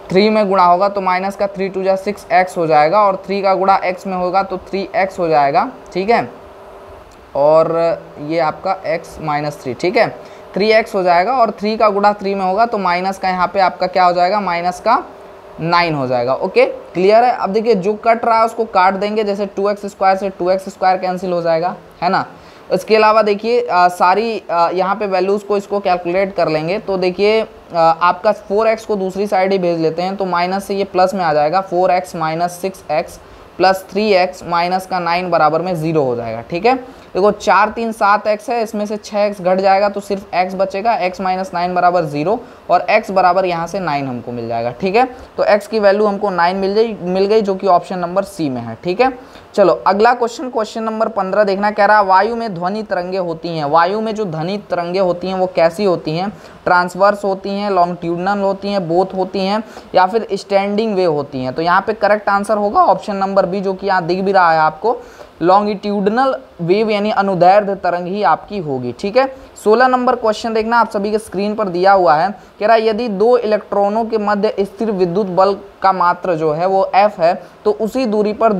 S1: 3 में गुणा होगा तो माइनस का 3 2 जा 6x हो जाएगा और 3 का गुणा x में होगा तो 3x हो जाएगा। ठीक है, और ये आपका x - 3, ठीक है 3x हो जाएगा और 3 का गुणा 3 में होगा तो माइनस का यहाँ पे आपका क्या हो जाएगा -9 हो जाएगा। ओके, क्लियर है। अब देखिए जो कट रहा है उसको काट देंगे, जैसे 2x² से 2x² कैंसिल हो जाएगा, है ना। इसके अलावा देखिए सारी यहाँ पे वैल्यूज़ को इसको कैलकुलेट कर लेंगे तो देखिए आपका 4x को दूसरी साइड ही भेज लेते हैं तो माइनस से ये प्लस में आ जाएगा, 4x - 6x + 3x माइनस का 9 बराबर में 0 हो जाएगा। ठीक है, देखो 4 3 7x है, इसमें से 6x घट जाएगा तो सिर्फ x बचेगा, x - 9 बराबर 0 और x बराबर यहाँ से 9 हमको मिल जाएगा। ठीक है, तो x की वैल्यू हमको 9 मिल गई जो कि ऑप्शन नंबर C में है। ठीक है, चलो अगला क्वेश्चन नंबर 15 देखना, कह रहा है वायु में ध्वनि तरंगे होती हैं। वायु में जो ध्वनि तरंगे होती हैं वो कैसी होती हैं, ट्रांसवर्स होती हैं, लॉन्गिट्यूडनल होती हैं, बोथ होती हैं या फिर स्टैंडिंग वेव होती हैं। तो यहाँ पे करेक्ट आंसर होगा ऑप्शन नंबर B जो कि यहाँ दिख भी रहा है आपको, लॉन्गिट्यूडनल वेव यानी अनुदैर्ध्य तरंग ही आपकी होगी। ठीक है, 16 नंबर क्वेश्चन देखना, आप सभी के स्क्रीन पर दिया हुआ है, कह रहा है यदि 2 इलेक्ट्रॉनों के मध्य स्थिर विद्युत बल का मात्रा जो है वो F है तो उसी दूरी पर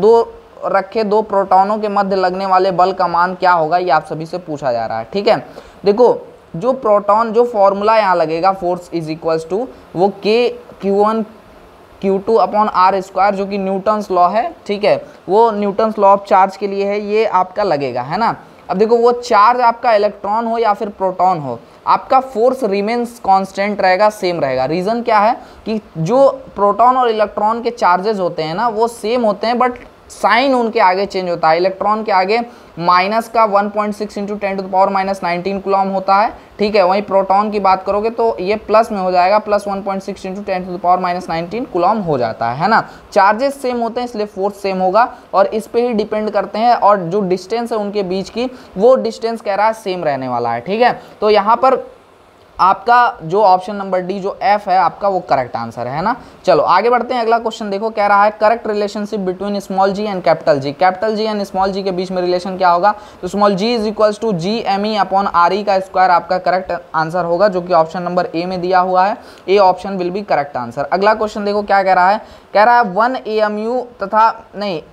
S1: रखे 2 प्रोटॉनों के मध्य लगने वाले बल का मान क्या होगा, ये आप सभी से पूछा जा रहा है। ठीक है, देखो जो प्रोटॉन जो फॉर्मूला यहाँ लगेगा फोर्स इज इक्वल्स टू वो K Q1Q2/r² जो कि न्यूटन्स लॉ है। ठीक है, वो न्यूटन्स लॉ ऑफ चार्ज के लिए है, ये आपका लगेगा, है ना। अब देखो वो चार्ज आपका इलेक्ट्रॉन हो या फिर प्रोटॉन हो, आपका फोर्स रिमेन्स कांस्टेंट रहेगा, सेम रहेगा। रीज़न क्या है कि जो प्रोटॉन और इलेक्ट्रॉन के चार्जेस होते हैं ना वो सेम होते हैं बट साइन उनके आगे चेंज होता है। इलेक्ट्रॉन के आगे माइनस का 1.6 × 10⁻⁻19 कूलम होता है। ठीक है, वहीं प्रोटॉन की बात करोगे तो ये प्लस में हो जाएगा, प्लस 1.6 × 10⁻⁻19 कूलम हो जाता है ना। चार्जेस सेम होते हैं इसलिए फोर्स सेम होगा और इस पे ही डिपेंड करते हैं और जो डिस्टेंस है उनके बीच की वो डिस्टेंस कह रहा है सेम रहने वाला है। ठीक है, तो यहाँ पर आपका जो ऑप्शन नंबर डी जो F है आपका वो करेक्ट आंसर है ना। चलो आगे बढ़ते हैं, अगला क्वेश्चन देखो, कह रहा है correct relationship between small g and capital G। Capital G and small g के बीच में रिलेशन क्या होगा, तो small g is equals to GME/RE का स्क्वायर आपका करेक्ट आंसर होगा जो कि ऑप्शन नंबर ए में दिया हुआ है। A option will be correct answer. अगला क्वेश्चन देखो क्या कह रहा है, कह रहा है 1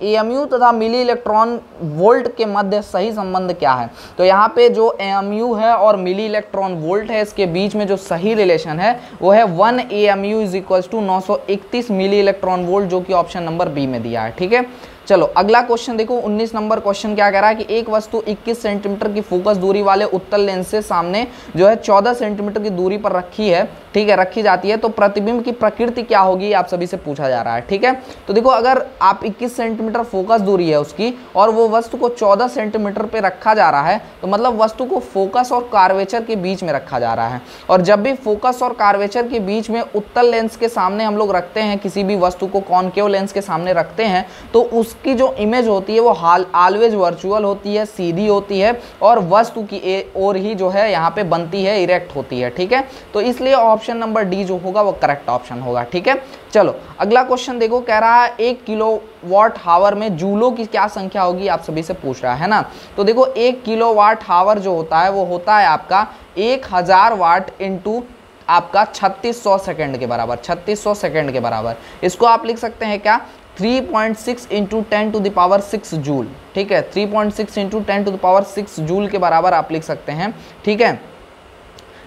S1: AMU तथा मिली इलेक्ट्रॉन वोल्ट के मध्य सही संबंध क्या है। तो यहाँ पे जो AMU है और मिली इलेक्ट्रॉन वोल्ट है इसके बीच में जो सही रिलेशन है वो है 1 AMU is equals to 931 milli electron volt जो कि ऑप्शन नंबर बी में दिया है। ठीक है, चलो अगला क्वेश्चन देखो 19 नंबर क्वेश्चन क्या कह रहा है कि एक वस्तु 21 सेंटीमीटर की फोकस दूरी वाले उत्तल लेंस से सामने जो है 14 सेंटीमीटर की दूरी पर रखी है, ठीक है, रखी जाती है, तो प्रतिबिंब की प्रकृति क्या होगी आप सभी से पूछा जा रहा है। ठीक है, तो देखो अगर आप 21 सेंटीमीटर फोकस दूरी है उसकी और वो वस्तु को 14 सेंटीमीटर पे रखा जा रहा है तो मतलब वस्तु को फोकस और कार्वेचर के बीच में रखा जा रहा है। और जब भी फोकस और कार्वेचर के बीच में उत्तल लेंस के सामने हम लोग रखते हैं, किसी भी वस्तु को कॉनकेव लेंस के सामने रखते हैं तो उसकी जो इमेज होती है वो ऑलवेज वर्चुअल होती है, सीधी होती है और वस्तु की ओर ही जो है यहाँ पे बनती है, इरेक्ट होती है। ठीक है, तो इसलिए ऑप्शन नंबर डी जो होगा वो करेक्ट ऑप्शन होगा। ठीक है, चलो अगला क्वेश्चन देखो, कह रहा है 1 किलोवाट हावर में जूलों की क्या संख्या होगी आप सभी से पूछ रहा है ना। तो देखो 1 किलोवाट हावर जो होता है वो होता है आपका 1000 वाट इंटू आपका 3600 सेकेंड के बराबर, 3600 सेकेंड के बराबर। इसको आप लिख सकते हैं क्या 3.6 × 10⁻6 जूल। ठीक है, 3.6 × 10⁻6 जूल के बराबर आप लिख सकते हैं। ठीक है,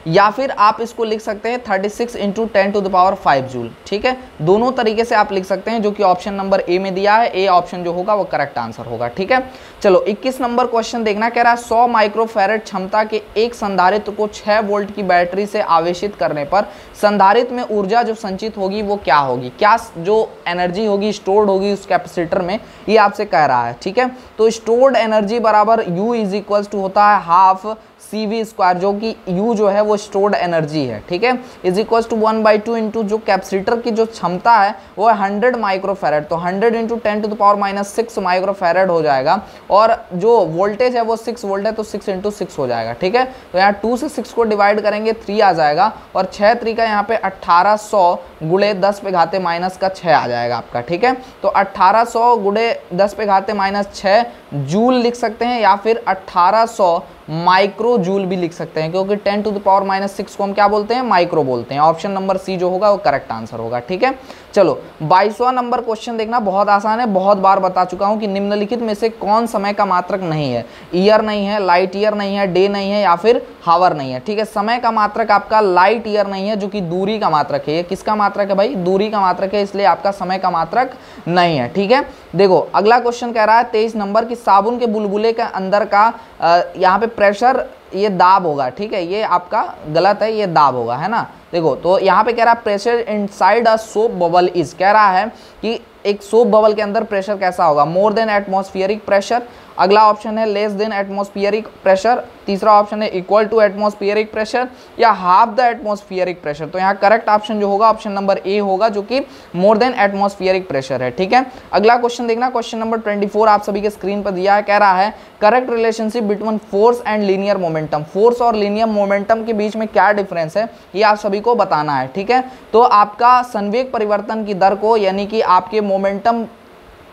S1: या फिर आप इसको लिख सकते हैं 36 इंटू 10⁵ जूल। ठीक है, दोनों तरीके से आप लिख सकते हैं, जो कि ऑप्शन नंबर ए में दिया है। ए ऑप्शन जो होगा वो करेक्ट आंसर होगा। ठीक है, चलो 21 नंबर क्वेश्चन देखना, कह रहा है 100 माइक्रोफैरेड क्षमता के एक संधारित्र को 6 वोल्ट की बैटरी से आवेशित करने पर संधारित्र में ऊर्जा जो संचित होगी वो क्या होगी, क्या जो एनर्जी होगी स्टोर्ड होगी उस कैपेसिटर में, ये आपसे कह रहा है। ठीक है, तो स्टोर्ड एनर्जी बराबर U इज इक्वल्स टू होता है हाफ CV², जो कि U जो है वो स्टोर्ड एनर्जी है। ठीक है, इज इक्वल्स टू 1/2 इंटू जो कैपेसिटर की जो क्षमता है वो है 100 माइक्रोफैरेड, तो 100 इंटू 10⁻⁶ माइक्रोफैरेड हो जाएगा। और जो वोल्टेज है वो 6 वोल्ट है, तो 6 इंटू 6 हो जाएगा। ठीक है, तो यहाँ 2 से 6 को डिवाइड करेंगे 3 आ जाएगा, और 6 3 का यहाँ पे 1800 गुणे 10⁻⁻6 आ जाएगा आपका। ठीक है, तो 1800 गुणे 10⁻⁻6 जूल लिख सकते हैं, या फिर 1800 माइक्रो जूल भी लिख सकते हैं, क्योंकि 10⁻⁶ को हम क्या बोलते हैं, माइक्रो बोलते हैं। ऑप्शन नंबर सी जो होगा वो करेक्ट आंसर होगा। ठीक है, चलो 22वां नंबर क्वेश्चन देखना, बहुत आसान है, बहुत बार बता चुका हूं कि निम्नलिखित में से कौन समय का मात्रक नहीं है। ईयर नहीं है, लाइट ईयर नहीं है, डे नहीं है, या फिर हावर नहीं है। ठीक है, समय का मात्रक आपका लाइट ईयर नहीं है, जो कि दूरी का मात्रक है। ये किसका मात्रक है भाई, दूरी का मात्रक है, इसलिए आपका समय का मात्रक नहीं है। ठीक है, देखो अगला क्वेश्चन कह रहा है 23 नंबर की साबुन के बुलबुले के अंदर का यहाँ पे प्रेशर, ये दाब होगा। ठीक है, ये आपका गलत है, ये दाब होगा, है ना। देखो तो यहाँ पे कह रहा है pressure inside a soap bubble is, कह रहा है कि एक सोप बबल के अंदर प्रेशर कैसा होगा, मोर देन एटमॉस्फेरिक प्रेशर। अगला ऑप्शन है लेस देन एटमॉस्फेरिक प्रेशर। तीसरा ऑप्शन है इक्वल टू एटमॉस्फेरिक प्रेशर, या हाफ द एटमॉस्फेरिक प्रेशर। तो यहाँ करेक्ट ऑप्शन जो होगा ऑप्शन नंबर ए होगा, जो कि मोर देन एटमॉस्फेरिक प्रेशर है। ठीक है, अगला क्वेश्चन देखना, क्वेश्चन नंबर 24 आप सभी के स्क्रीन पर दिया है, कह रहा है correct relationship between force and linear momentum. Force और लीनियर मोमेंटम के बीच में क्या डिफरेंस है, ये आप सभी को बताना है। ठीक है, तो आपका संवेग परिवर्तन की दर को, यानी कि आपके मोमेंटम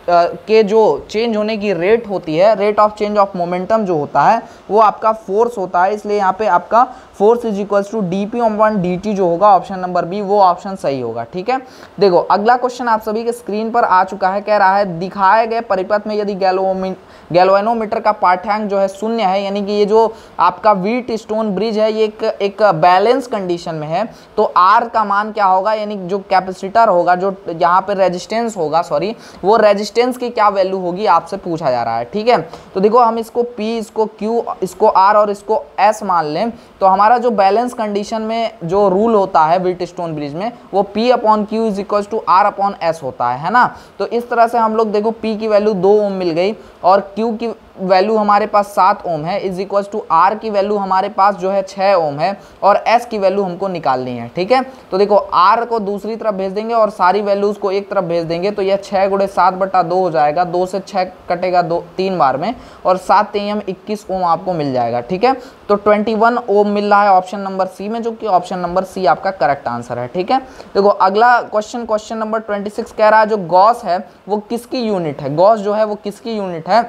S1: के जो चेंज होने की रेट होती है, rate of change of momentum जो होता है वो आपका फोर्स होता है, इसलिए यहाँ पे आपका force is equals to dp/dt जो होगा ऑप्शन नंबर बी, वो ऑप्शन सही होगा। ठीक है, देखो अगला क्वेश्चन आप सभी के स्क्रीन पर आ चुका है, कह रहा है दिखाए गए परिपथ में यदि गैल्वेनोमीटर का पाठ्यांक जो है 0 है, यानी कि ये जो आपका व्हीट स्टोन ब्रिज है ये एक बैलेंस कंडीशन में है, तो आर का मान क्या होगा, यानी जो कैपेसिटर होगा, जो यहाँ पे रेजिस्टेंस होगा, सॉरी वो रेजिस्टेंस की क्या वैल्यू होगी आपसे पूछा जा रहा है। ठीक है, तो देखो हम इसको P, इसको Q, इसको R और इसको S मान लें, तो हमारा जो बैलेंस कंडीशन में जो रूल होता है व्हीट स्टोन ब्रिज में वो P/Q is equal to R/S होता है ना। तो इस तरह से हम लोग देखो P की वैल्यू 2 ओम मिल गई, और Q की वैल्यू हमारे पास 7 ओम है, इज इक्वल टू R की वैल्यू हमारे पास जो है 6 ओम है, और S की वैल्यू हमको निकालनी है। ठीक है, तो देखो R को दूसरी तरफ भेज देंगे और सारी वैल्यूज को एक तरफ भेज देंगे, तो यह 6 गुणे 7/2 हो जाएगा, 2 से 6 कटेगा 3 बार में, और 7 3 21 ओम आपको मिल जाएगा। ठीक है, तो 21 ओम मिल रहा है ऑप्शन नंबर सी में, जो कि ऑप्शन नंबर सी आपका करेक्ट आंसर है। ठीक है, देखो अगला क्वेश्चन नंबर 26 कह रहा है जो गॉस है वो किसकी यूनिट है, गॉस जो है वो किसकी यूनिट है।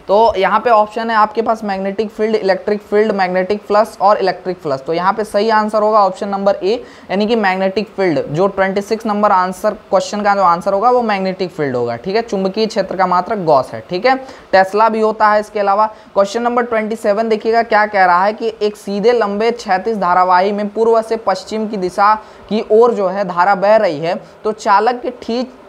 S1: तो यहाँ पे ऑप्शन है आपके पास magnetic field, electric field, magnetic flux और इलेक्ट्रिक फ्लक्स। तो यहाँ पे सही आंसर होगा ऑप्शन नंबर ए, यानी कि मैग्नेटिक फील्ड। जो 26 नंबर आंसर क्वेश्चन का जो आंसर होगा वो मैग्नेटिक फील्ड होगा। ठीक है, चुंबकीय क्षेत्र का मात्रक गॉस है। ठीक है, टेस्ला भी होता है इसके अलावा। क्वेश्चन नंबर 27 देखिएगा क्या कह रहा है कि एक सीधे लंबे क्षैतिज धारावाही में पूर्व से पश्चिम की दिशा की ओर जो है धारा बह रही है, तो चालक के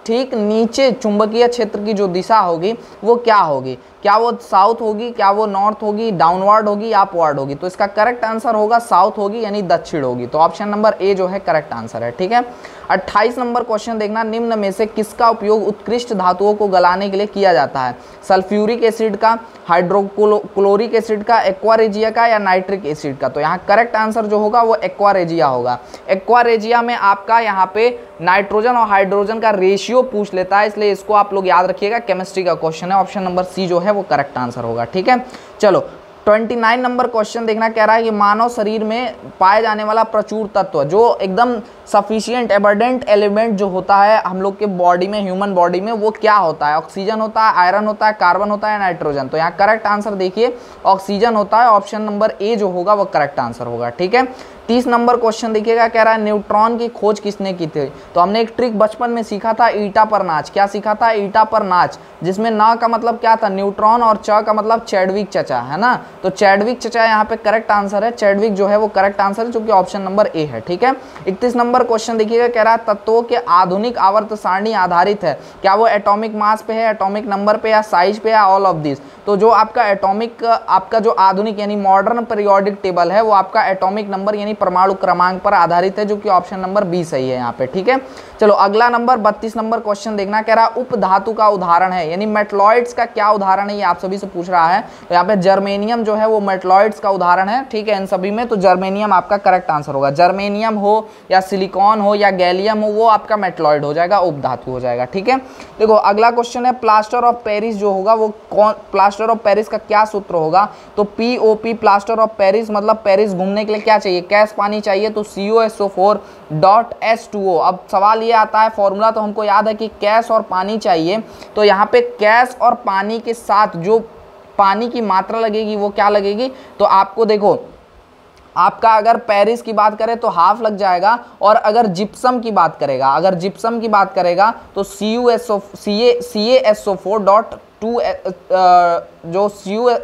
S1: ठीक नीचे चुंबकीय क्षेत्र की जो दिशा होगी वो क्या होगी, क्या वो साउथ होगी, क्या वो नॉर्थ होगी, डाउनवर्ड होगी या अपवर्ड होगी। तो इसका करेक्ट आंसर होगा साउथ होगी, यानी दक्षिण होगी। तो ऑप्शन नंबर ए जो है करेक्ट आंसर है। ठीक है, 28 नंबर क्वेश्चन देखना, निम्न में से किसका उपयोग उत्कृष्ट धातुओं को गलाने के लिए किया जाता है, सल्फ्यूरिक एसिड का, हाइड्रोक्लोरिक एसिड का, एक्वारेजिया का, या नाइट्रिक एसिड का। तो यहाँ करेक्ट आंसर जो होगा वो एक्वारेजिया होगा। एक्वारेजिया में आपका यहाँ पे नाइट्रोजन और हाइड्रोजन का रेशियो पूछ लेता है, इसलिए इसको आप लोग याद रखिएगा, केमिस्ट्री का क्वेश्चन है, ऑप्शन नंबर सी जो है वो करेक्ट आंसर होगा। ठीक है, चलो 29 नंबर क्वेश्चन देखना, कह रहा है कि मानव शरीर में पाए जाने वाला प्रचुर तत्व, जो एकदम सफिशिएंट एबंडेंट एलिमेंट जो होता है हम लोग के बॉडी में, ह्यूमन बॉडी में, वो क्या होता है, ऑक्सीजन होता है, आयरन होता है, कार्बन होता है, नाइट्रोजन। तो यहाँ करेक्ट आंसर देखिए ऑक्सीजन होता है, ऑप्शन नंबर ए जो होगा वो करेक्ट आंसर होगा। ठीक है, 30 नंबर क्वेश्चन देखिएगा, कह रहा है न्यूट्रॉन की खोज किसने की थी। तो हमने एक ट्रिक बचपन में सीखा था, ईटा पर नाच। क्या सीखा था? ईटा पर नाच, जिसमें ना का मतलब क्या था? न्यूट्रॉन, और च का मतलब चैडविक चचा, है ना। तो चैडविक चचा यहाँ पे करेक्ट आंसर है, चैडविक जो है वो करेक्ट आंसर है, जो कि ऑप्शन नंबर ए है। ठीक है, 31 नंबर क्वेश्चन देखिएगा, कह रहा है तत्वों के आधुनिक आवर्त सारणी आधारित है। क्या वो एटॉमिक मास पे है, एटॉमिक नंबर पे, या साइज पे, या ऑल ऑफ दिस। तो जो आपका एटॉमिक, आपका जो आधुनिक यानी मॉडर्न पीरियोडिक टेबल है, वो आपका एटॉमिक नंबर यानी परमाणु क्रमांक पर आधारित है, जो कि ऑप्शन नंबर बी सही है यहाँ पे। ठीक है, चलो अगला नंबर 32 नंबर क्वेश्चन देखना, कह रहा है उप धातु का उदाहरण है, यानी मेटलॉइड्स का क्या उदाहरण है, ये आप सभी से पूछ रहा है। तो यहाँ पे जर्मेनियम जो है वो मेटलॉइड्स का उदाहरण है। ठीक है, इन सभी में तो जर्मेनियम आपका करेक्ट आंसर होगा। जर्मेनियम हो या सिलिकॉन हो या गैलियम हो, वो आपका मेटलॉइड हो जाएगा, उप धातु हो जाएगा। ठीक है, देखो अगला क्वेश्चन है प्लास्टर ऑफ पेरिस जो होगा वो कौन, प्लास्टर ऑफ पेरिस का क्या सूत्र होगा। तो POP प्लास्टर ऑफ पेरिस मतलब पेरिस घूमने के लिए क्या चाहिए? गैस पानी चाहिए, तो COSO4.H2O। अब सवाल ये आता है, फॉर्मूला तो हमको याद है कि गैस और पानी चाहिए, तो यहाँ पे गैस और पानी के साथ जो पानी की मात्रा लगेगी वो क्या लगेगी? तो आपको देखो, आपका अगर पेरिस की बात करें तो हाफ लग जाएगा, और अगर जिप्सम की बात करेगा, तो CaSO4.2 जो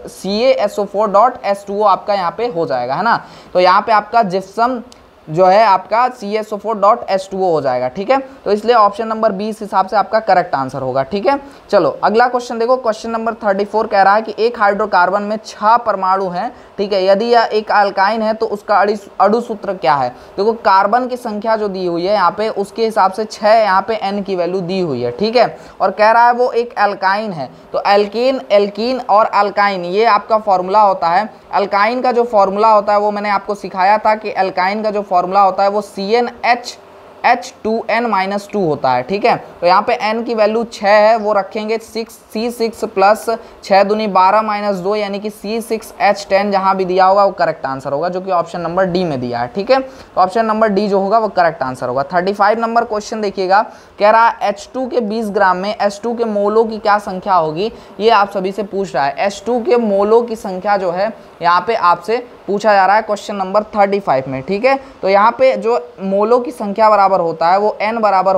S1: CaSO4.H2O आपका यहाँ पे हो जाएगा, है ना। तो यहाँ पे आपका जिप्सम जो है आपका CaSO4.H2O हो जाएगा। ठीक है, तो इसलिए ऑप्शन नंबर बी इस हिसाब से आपका करेक्ट आंसर होगा। ठीक है, चलो अगला क्वेश्चन देखो, क्वेश्चन नंबर 34 कह रहा है कि एक हाइड्रोकार्बन में 6 परमाणु हैं। ठीक है, यदि यह एक अल्काइन है तो उसका अणु सूत्र क्या है। देखो कार्बन की संख्या जो दी हुई है यहाँ पे, उसके हिसाब से 6 यहाँ पे N की वैल्यू दी हुई है। ठीक है, और कह रहा है वो एक अल्काइन है। तो एल्कीन, एल्कीन और अल्काइन, ये आपका फॉर्मूला होता है। अल्काइन का जो फॉर्मूला होता है वो मैंने आपको सिखाया था कि अल्काइन का जो फॉर्मूला होता है वो CnH2n-2 होता है। ठीक है, तो यहाँ पे n की वैल्यू 6 है, वो रखेंगे 6C6 प्लस 6 दूनी 12 माइनस 2 यानी कि C6H10 जहाँ भी दिया होगा वो करेक्ट आंसर होगा, जो कि ऑप्शन नंबर डी में दिया है। ठीक है, तो ऑप्शन नंबर डी जो होगा वो करेक्ट आंसर होगा। 35 नंबर क्वेश्चन देखिएगा, कह रहा है H2 के 20 ग्राम में H2 के मोलों की क्या संख्या होगी, ये आप सभी से पूछ रहा है। H2 के मोलों की संख्या जो है यहाँ पे आपसे पूछा जा रहा है क्वेश्चन नंबर 35 में। ठीक है, तो यहाँ पे जो मोलों की संख्या बराबर होता है वो n बराबर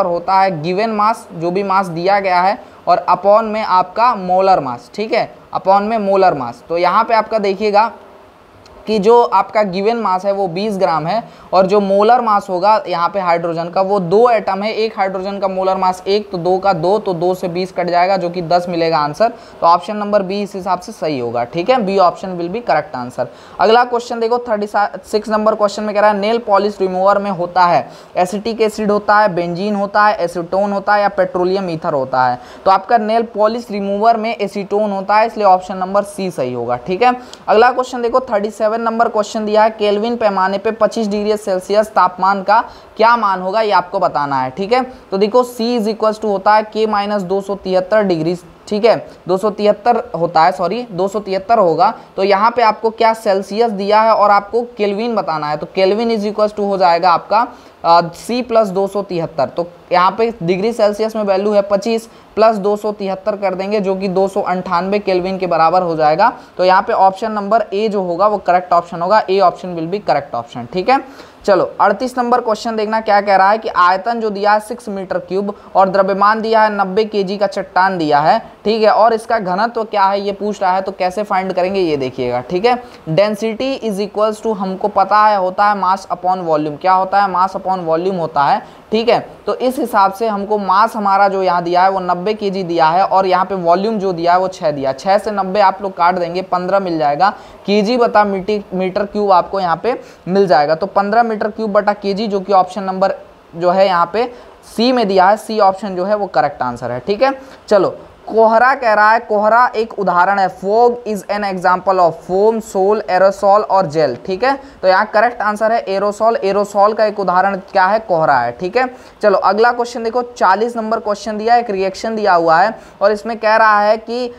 S1: होता है गिवन मास, जो भी मास दिया गया है, और अपॉन में आपका मोलर मास। ठीक है, अपॉन में मोलर मास। तो यहाँ पे आपका देखिएगा कि जो आपका गिवन मास है वो 20 ग्राम है, और जो मोलर मास होगा यहाँ पे हाइड्रोजन का वो 2 एटम है। एक हाइड्रोजन का मोलर मास 1, तो 2 का 2, तो 2 से 20 कट जाएगा, जो कि 10 मिलेगा आंसर। तो ऑप्शन नंबर बी इस हिसाब से सही होगा। ठीक है, B option will be correct answer. अगला क्वेश्चन देखो, 36 नंबर क्वेश्चन में कह रहा है नेल पॉलिश रिमूवर में होता है एसिटिक एसिड होता है, बेंजीन होता है, एसीटोन होता है, या पेट्रोलियम ईथर होता है। तो आपका नेल पॉलिश रिमूवर में एसीटोन होता है, इसलिए ऑप्शन नंबर सी सही होगा। ठीक है, अगला क्वेश्चन देखो, 37 नंबर क्वेश्चन दिया है केल्विन पैमाने पे 25 डिग्री सेल्सियस तापमान का क्या मान होगा, ये आपको बताना है। ठीक है, तो देखो C इज इक्वल टू होता है K-273 डिग्री। ठीक है, 273 होता है, सॉरी 273 होगा। तो यहाँ पे आपको क्या सेल्सियस दिया है और आपको केल्विन बताना है, तो केल्विन इज इक्वल टू हो जाएगा आपका C प्लस 273। तो यहाँ पे डिग्री सेल्सियस में वैल्यू है 25 प्लस 273 कर देंगे, जो कि 298 केल्विन के बराबर हो जाएगा। तो यहाँ पे ऑप्शन नंबर ए जो होगा वो करेक्ट ऑप्शन होगा, A option will be correct option. ठीक है, चलो 38 नंबर क्वेश्चन देखना, क्या कह रहा है कि आयतन जो दिया है 6 मीटर क्यूब, और द्रव्यमान दिया है 90 kg का चट्टान दिया है। ठीक है, और इसका घनत्व क्या है ये पूछ रहा है, तो कैसे फाइंड करेंगे ये देखिएगा। ठीक है, डेंसिटी इज इक्वल्स टू, हमको पता है होता है मास अपॉन वॉल्यूम। क्या होता है? मास अपॉन वॉल्यूम होता है। ठीक है, तो इस हिसाब से हमको मास हमारा जो यहाँ दिया है वो 90 kg दिया है, और यहाँ पे वॉल्यूम जो दिया है वो 6 दिया है। 6 से 90 आप लोग काट देंगे, 15 मिल जाएगा। kg बटा मीटर क्यूब आपको यहाँ पे मिल जाएगा, तो 15 मीटर क्यूब बटा kg, जो कि ऑप्शन नंबर जो है यहाँ पे सी में दिया है, सी ऑप्शन जो है वो करेक्ट आंसर है। ठीक है, चलो कोहरा कह रहा है, कोहरा एक उदाहरण है। Fog is an example of foam, sol, aerosol और जेल। ठीक है, तो यहाँ करेक्ट आंसर है एरोसॉल। एरोसॉल का एक उदाहरण क्या है? कोहरा है। ठीक है, चलो अगला क्वेश्चन देखो, 40 नंबर क्वेश्चन दिया है, एक रिएक्शन दिया हुआ है, और इसमें कह रहा है कि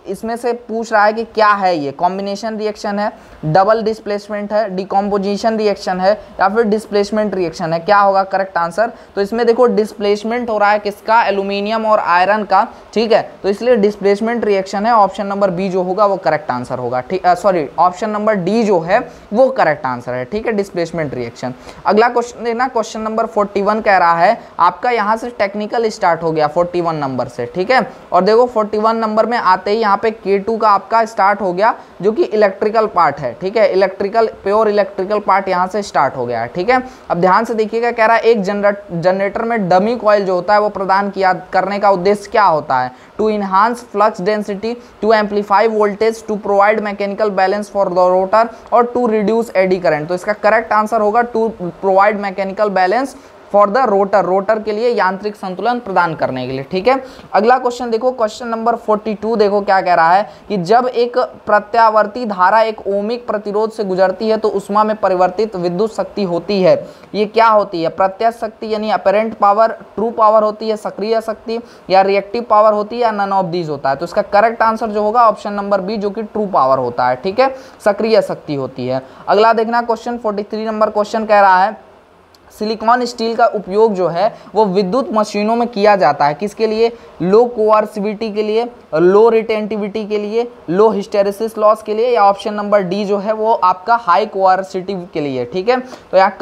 S1: इसमें से पूछ रहा है कि क्या है ये, कॉम्बिनेशन रिएक्शन है, डबल डिस्प्लेसमेंट है, डिकम्पोजिशन रिएक्शन है या फिर डिस्प्लेसमेंट रिएक्शन है, क्या होगा करेक्ट आंसर। तो इसमें देखो डिस्प्लेसमेंट हो रहा है किसका, एल्यूमिनियम और आयरन का, ठीक है, तो इसलिए डिस्प्लेसमेंट रिएक्शन है, ऑप्शन नंबर बी जो होगा वो करेक्ट आंसर होगा, ठीक, सॉरी ऑप्शन नंबर डी जो है वो करेक्ट आंसर है, ठीक है, डिस्प्लेसमेंट रिएक्शन। अगला क्वेश्चन देखना, क्वेश्चन नंबर 41 कह रहा है आपका यहाँ से टेक्निकल स्टार्ट हो गया 41 नंबर से, ठीक है, और देखो 41 नंबर में आते ही यहाँ पे K2 का आपका स्टार्ट हो गया जो कि इलेक्ट्रिकल पार्ट है, ठीक है, इलेक्ट्रिकल, प्योर इलेक्ट्रिकल पार्ट यहाँ से स्टार्ट हो गया है, ठीक है। अब ध्यान से देखिएगा, कह रहा है एक जनरेटर में डमी कॉइल जो होता है वो प्रदान किया करने का उद्देश्य क्या होता है, to enhance flux density, to amplify voltage, to provide mechanical balance for the rotor और टू रिड्यूस एडी करंट। तो इसका करेक्ट आंसर होगा to provide mechanical balance for the rotor, rotor के लिए यांत्रिक संतुलन प्रदान करने के लिए, ठीक है। अगला क्वेश्चन देखो, क्वेश्चन नंबर 42 देखो क्या कह रहा है कि जब एक प्रत्यावर्ती धारा एक ओमिक प्रतिरोध से गुजरती है तो उष्मा में परिवर्तित विद्युत शक्ति होती है, ये क्या होती है, प्रत्यक्ष शक्ति यानी अपरेंट पावर, ट्रू पावर होती है, सक्रिय शक्ति या रिएक्टिव पावर होती है या नन ऑफ दीज होता है। तो इसका करेक्ट आंसर जो होगा ऑप्शन नंबर बी जो कि ट्रू पावर होता है, ठीक है, सक्रिय शक्ति होती है। अगला देखना, क्वेश्चन 43 नंबर क्वेश्चन कह रहा है सिलिकॉन स्टील का उपयोग जो है वो विद्युत मशीनों में किया जाता है, किसके लिए, लो कोआर्सिविटी के लिए, लो रिटेंटिविटी के लिए, लो हिस्टेरेसिस लॉस के लिए या ऑप्शन नंबर डी जो है वो आपका हाई कोआर्सिटिव के लिए, ठीक है। तो यहाँ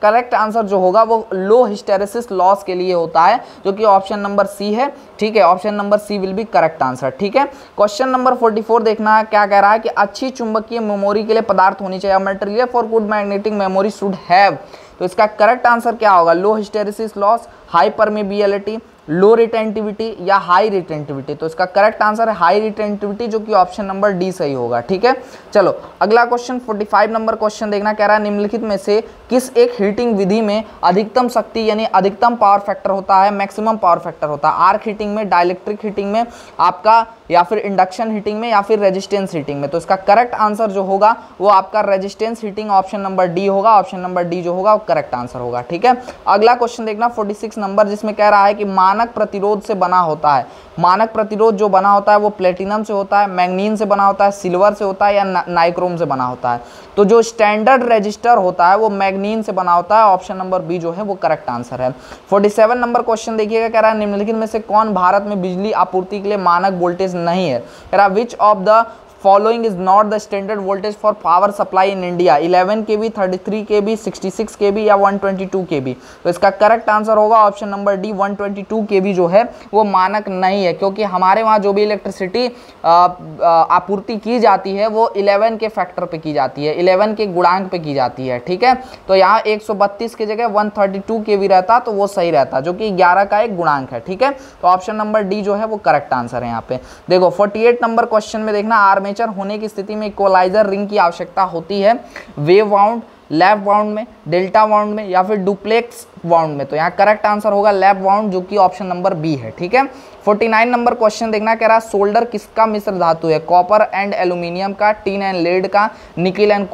S1: करेक्ट आंसर जो होगा वो लो हिस्टेरेसिस लॉस के लिए होता है जो कि ऑप्शन नंबर सी है, ठीक है, option number C will be correct answer, ठीक है। क्वेश्चन नंबर 44 देखना है, क्या कह रहा है कि अच्छी चुंबकीय मेमोरी के लिए पदार्थ होनी चाहिए, material for good magnetic memory should have. तो इसका करेक्ट आंसर क्या होगा, low hysteresis loss, high permeability, low retentivity या हाई रिटेंटिविटी। तो इसका करेक्ट आंसर है हाई रिटेंटिविटी जो कि ऑप्शन नंबर डी सही होगा, ठीक है। चलो अगला क्वेश्चन 45 नंबर क्वेश्चन देखना, कह रहा है निम्नलिखित में से किस एक हीटिंग विधि में अधिकतम शक्ति यानी अधिकतम पावर फैक्टर होता है, मैक्सिमम पावर फैक्टर होता है, आर्क हीटिंग में, डाइलेक्ट्रिक हीटिंग में आपका, या फिर इंडक्शन हीटिंग में या फिर रेजिस्टेंस हीटिंग में। तो इसका करेक्ट आंसर जो होगा वो आपका resistance heating option number D होगा, ऑप्शन नंबर डी जो होगा वो करेक्ट आंसर होगा, ठीक है। अगला क्वेश्चन देखना 46 नंबर, जिसमें कह रहा है कि मानक प्रतिरोध से बना होता है, मानक प्रतिरोध जो बना होता है वो प्लेटिनम से होता है, मैग्नीन से बना होता है, सिल्वर से होता है या नाइक्रोम से बना होता है। तो जो स्टैंडर्ड रजिस्टर होता है वो मैग्नीन से बना होता है, ऑप्शन नंबर बी जो है वो करेक्ट आंसर है। 47 नंबर क्वेश्चन देखिएगा, कह रहा है निम्नलिखित में से कौन भारत में बिजली आपूर्ति के लिए मानक वोल्टेज नहीं है, कह रहा विच of the following is not the standard voltage for power supply in India, 11 kV, 33 kV, 66 kV या 122 kV। तो इसका करेक्ट आंसर होगा ऑप्शन नंबर डी, 122 kV जो है वो मानक नहीं है, क्योंकि हमारे वहाँ जो भी इलेक्ट्रिसिटी आपूर्ति की जाती है वो 11 के फैक्टर पे की जाती है, 11 के गुणांक पे की जाती है, ठीक है। तो यहाँ 132 की जगह 132 kV रहता तो वो सही रहता, जो कि 11 का एक गुणांक है, ठीक है। तो ऑप्शन नंबर डी जो है वो करेक्ट आंसर है यहाँ पे। देखो 48 नंबर क्वेश्चन में देखना, आर्मेचर होने की स्थिति में इक्वलाइजर रिंग की आवश्यकता होती है, वेव वाउंड, लैप वाउंड में, डेल्टा वाउंड में या फिर डुप्लेक्स वाउंड में। तो यहाँ करेक्ट आंसर होगा लैप वाउंड जो कि ऑप्शन नंबर बी है, ठीक है। 49 नंबर क्वेश्चन देखना, कह रहा है सोल्डर किसका मिश्र धातु है, कॉपर एंड एल्यूमिनियम का, टीन एंड लेड का, nickel and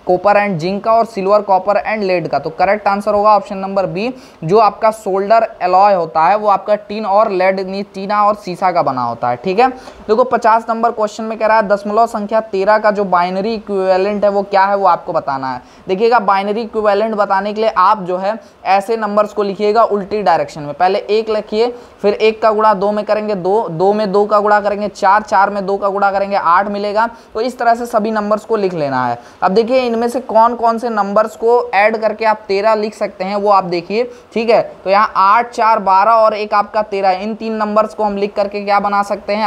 S1: copper and zinc का और सिल्वर कॉपर एंड लेड का। तो करेक्ट आंसर होगा ऑप्शन नंबर बी, जो आपका सोल्डर एलॉय होता है वो आपका टीन और लेड, टीना और सीसा का बना होता है, ठीक है। देखो 50 नंबर क्वेश्चन में कह रहा है दशमलव संख्या 13 का जो बाइनरी इक्विवेलेंट है वो क्या है, वो आपको बताना है। देखिएगा बाइनरी इक्विवेलेंट बताने के लिए आप जो है ऐसे नंबर्स को लिखिएगा उल्टी डायरेक्शन में, पहले 1 लिखिए, फिर 1 का गुणा 2 में करेंगे 2, 2 में 2 का गुणा करेंगे 4, 4 में 2 का गुणा करेंगे 8 मिलेगा। तो इस तरह से सभी नंबर्स को लिख लेना है। अब देखिए इनमें से कौन कौन से नंबर्स को ऐड करके आप 13 लिख सकते हैं वो आप देखिए, ठीक है। तो यहाँ 8, 4, 12 और एक आपका 13, इन 3 नंबर्स को हम लिख करके क्या बना सकते हैं,